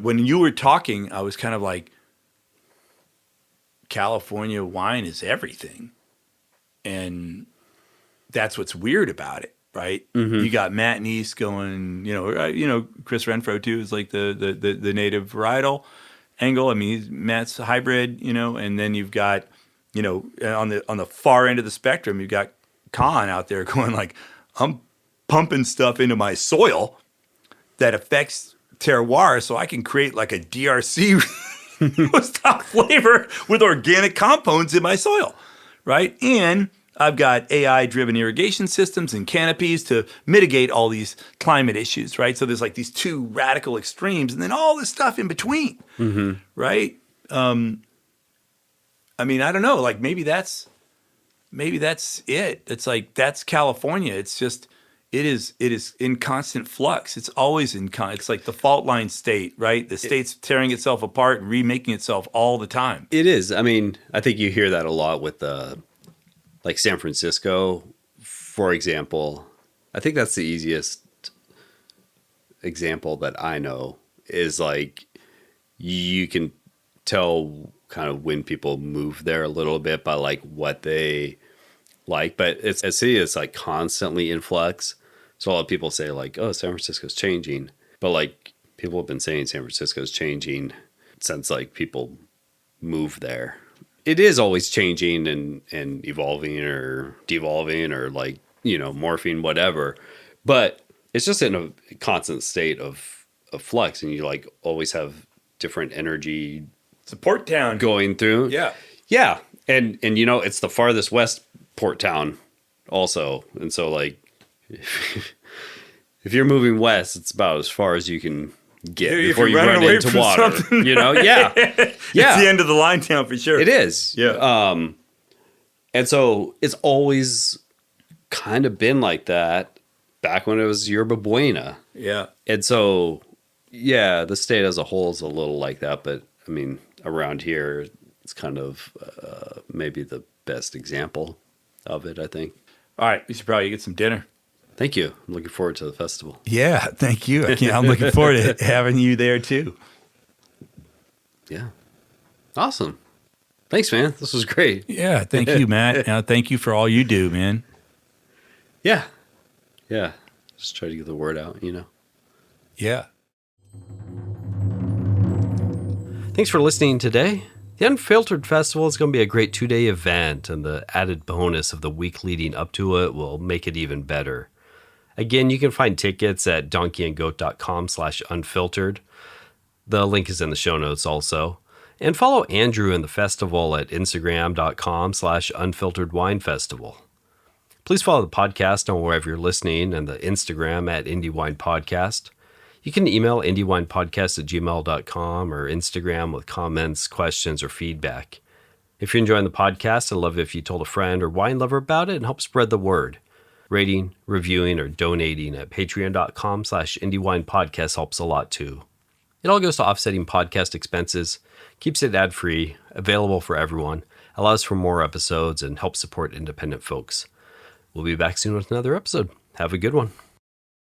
B: when you were talking, I was kind of like, California wine is everything. And that's what's weird about it. Right, You got Matt and East going. Chris Renfro too is like the native varietal angle. I mean, Matt's hybrid. And then you've got, on the far end of the spectrum, you've got Khan out there going like, I'm pumping stuff into my soil that affects terroir, so I can create like a DRC style flavor with organic compounds in my soil, right? And I've got AI-driven irrigation systems and canopies to mitigate all these climate issues, right? So there's like these two radical extremes, and then all this stuff in between, right? I mean, I don't know. Like maybe that's it. It's like that's California. It's just it is in constant flux. It's always it's like the fault line state, right? The state's tearing itself apart and remaking itself all the time.
A: It is. I mean, I think you hear that a lot with like San Francisco, for example. I think that's the easiest example that I know is like you can tell kind of when people move there a little bit by like what they like. But it's a city that's like constantly in flux. So a lot of people say like, oh, San Francisco's changing. But like people have been saying San Francisco's changing since like people move there. It is always changing and evolving or devolving or like, morphing, whatever. But it's just in a constant state of flux. And you like always have different energy.
B: It's a port town
A: going through.
B: Yeah.
A: Yeah. And it's the farthest west port town also. And so like, if you're moving west, it's about as far as you can get before you run into water. Yeah.
B: It's the end of the line town for sure.
A: It is.
B: Yeah.
A: And so it's always kind of been like that back when it was Yerba Buena.
B: Yeah.
A: And so, yeah, the state as a whole is a little like that. But I mean, around here, it's kind of maybe the best example of it, I think.
B: All right. We should probably get some dinner.
A: Thank you. I'm looking forward to the festival.
B: Yeah, thank you. I'm looking forward to having you there too.
A: Yeah. Awesome. Thanks, man. This was great.
B: Yeah, thank you, Matt. Thank you for all you do, man.
A: Yeah. Yeah. Just try to get the word out,
B: Yeah.
A: Thanks for listening today. The Unfiltered Festival is going to be a great 2-day event, and the added bonus of the week leading up to it will make it even better. Again, you can find tickets at donkeyandgoat.com/unfiltered. The link is in the show notes also. And follow Andrew and the festival at instagram.com/unfilteredwinefestival. Please follow the podcast on wherever you're listening and the Instagram at IndieWinePodcast. You can email indiewinepodcast@gmail.com or Instagram with comments, questions, or feedback. If you're enjoying the podcast, I'd love it if you told a friend or wine lover about it and help spread the word. Rating, reviewing, or donating at patreon.com/IndieWinePodcast helps a lot too. It all goes to offsetting podcast expenses, keeps it ad-free, available for everyone, allows for more episodes, and helps support independent folks. We'll be back soon with another episode. Have a good one.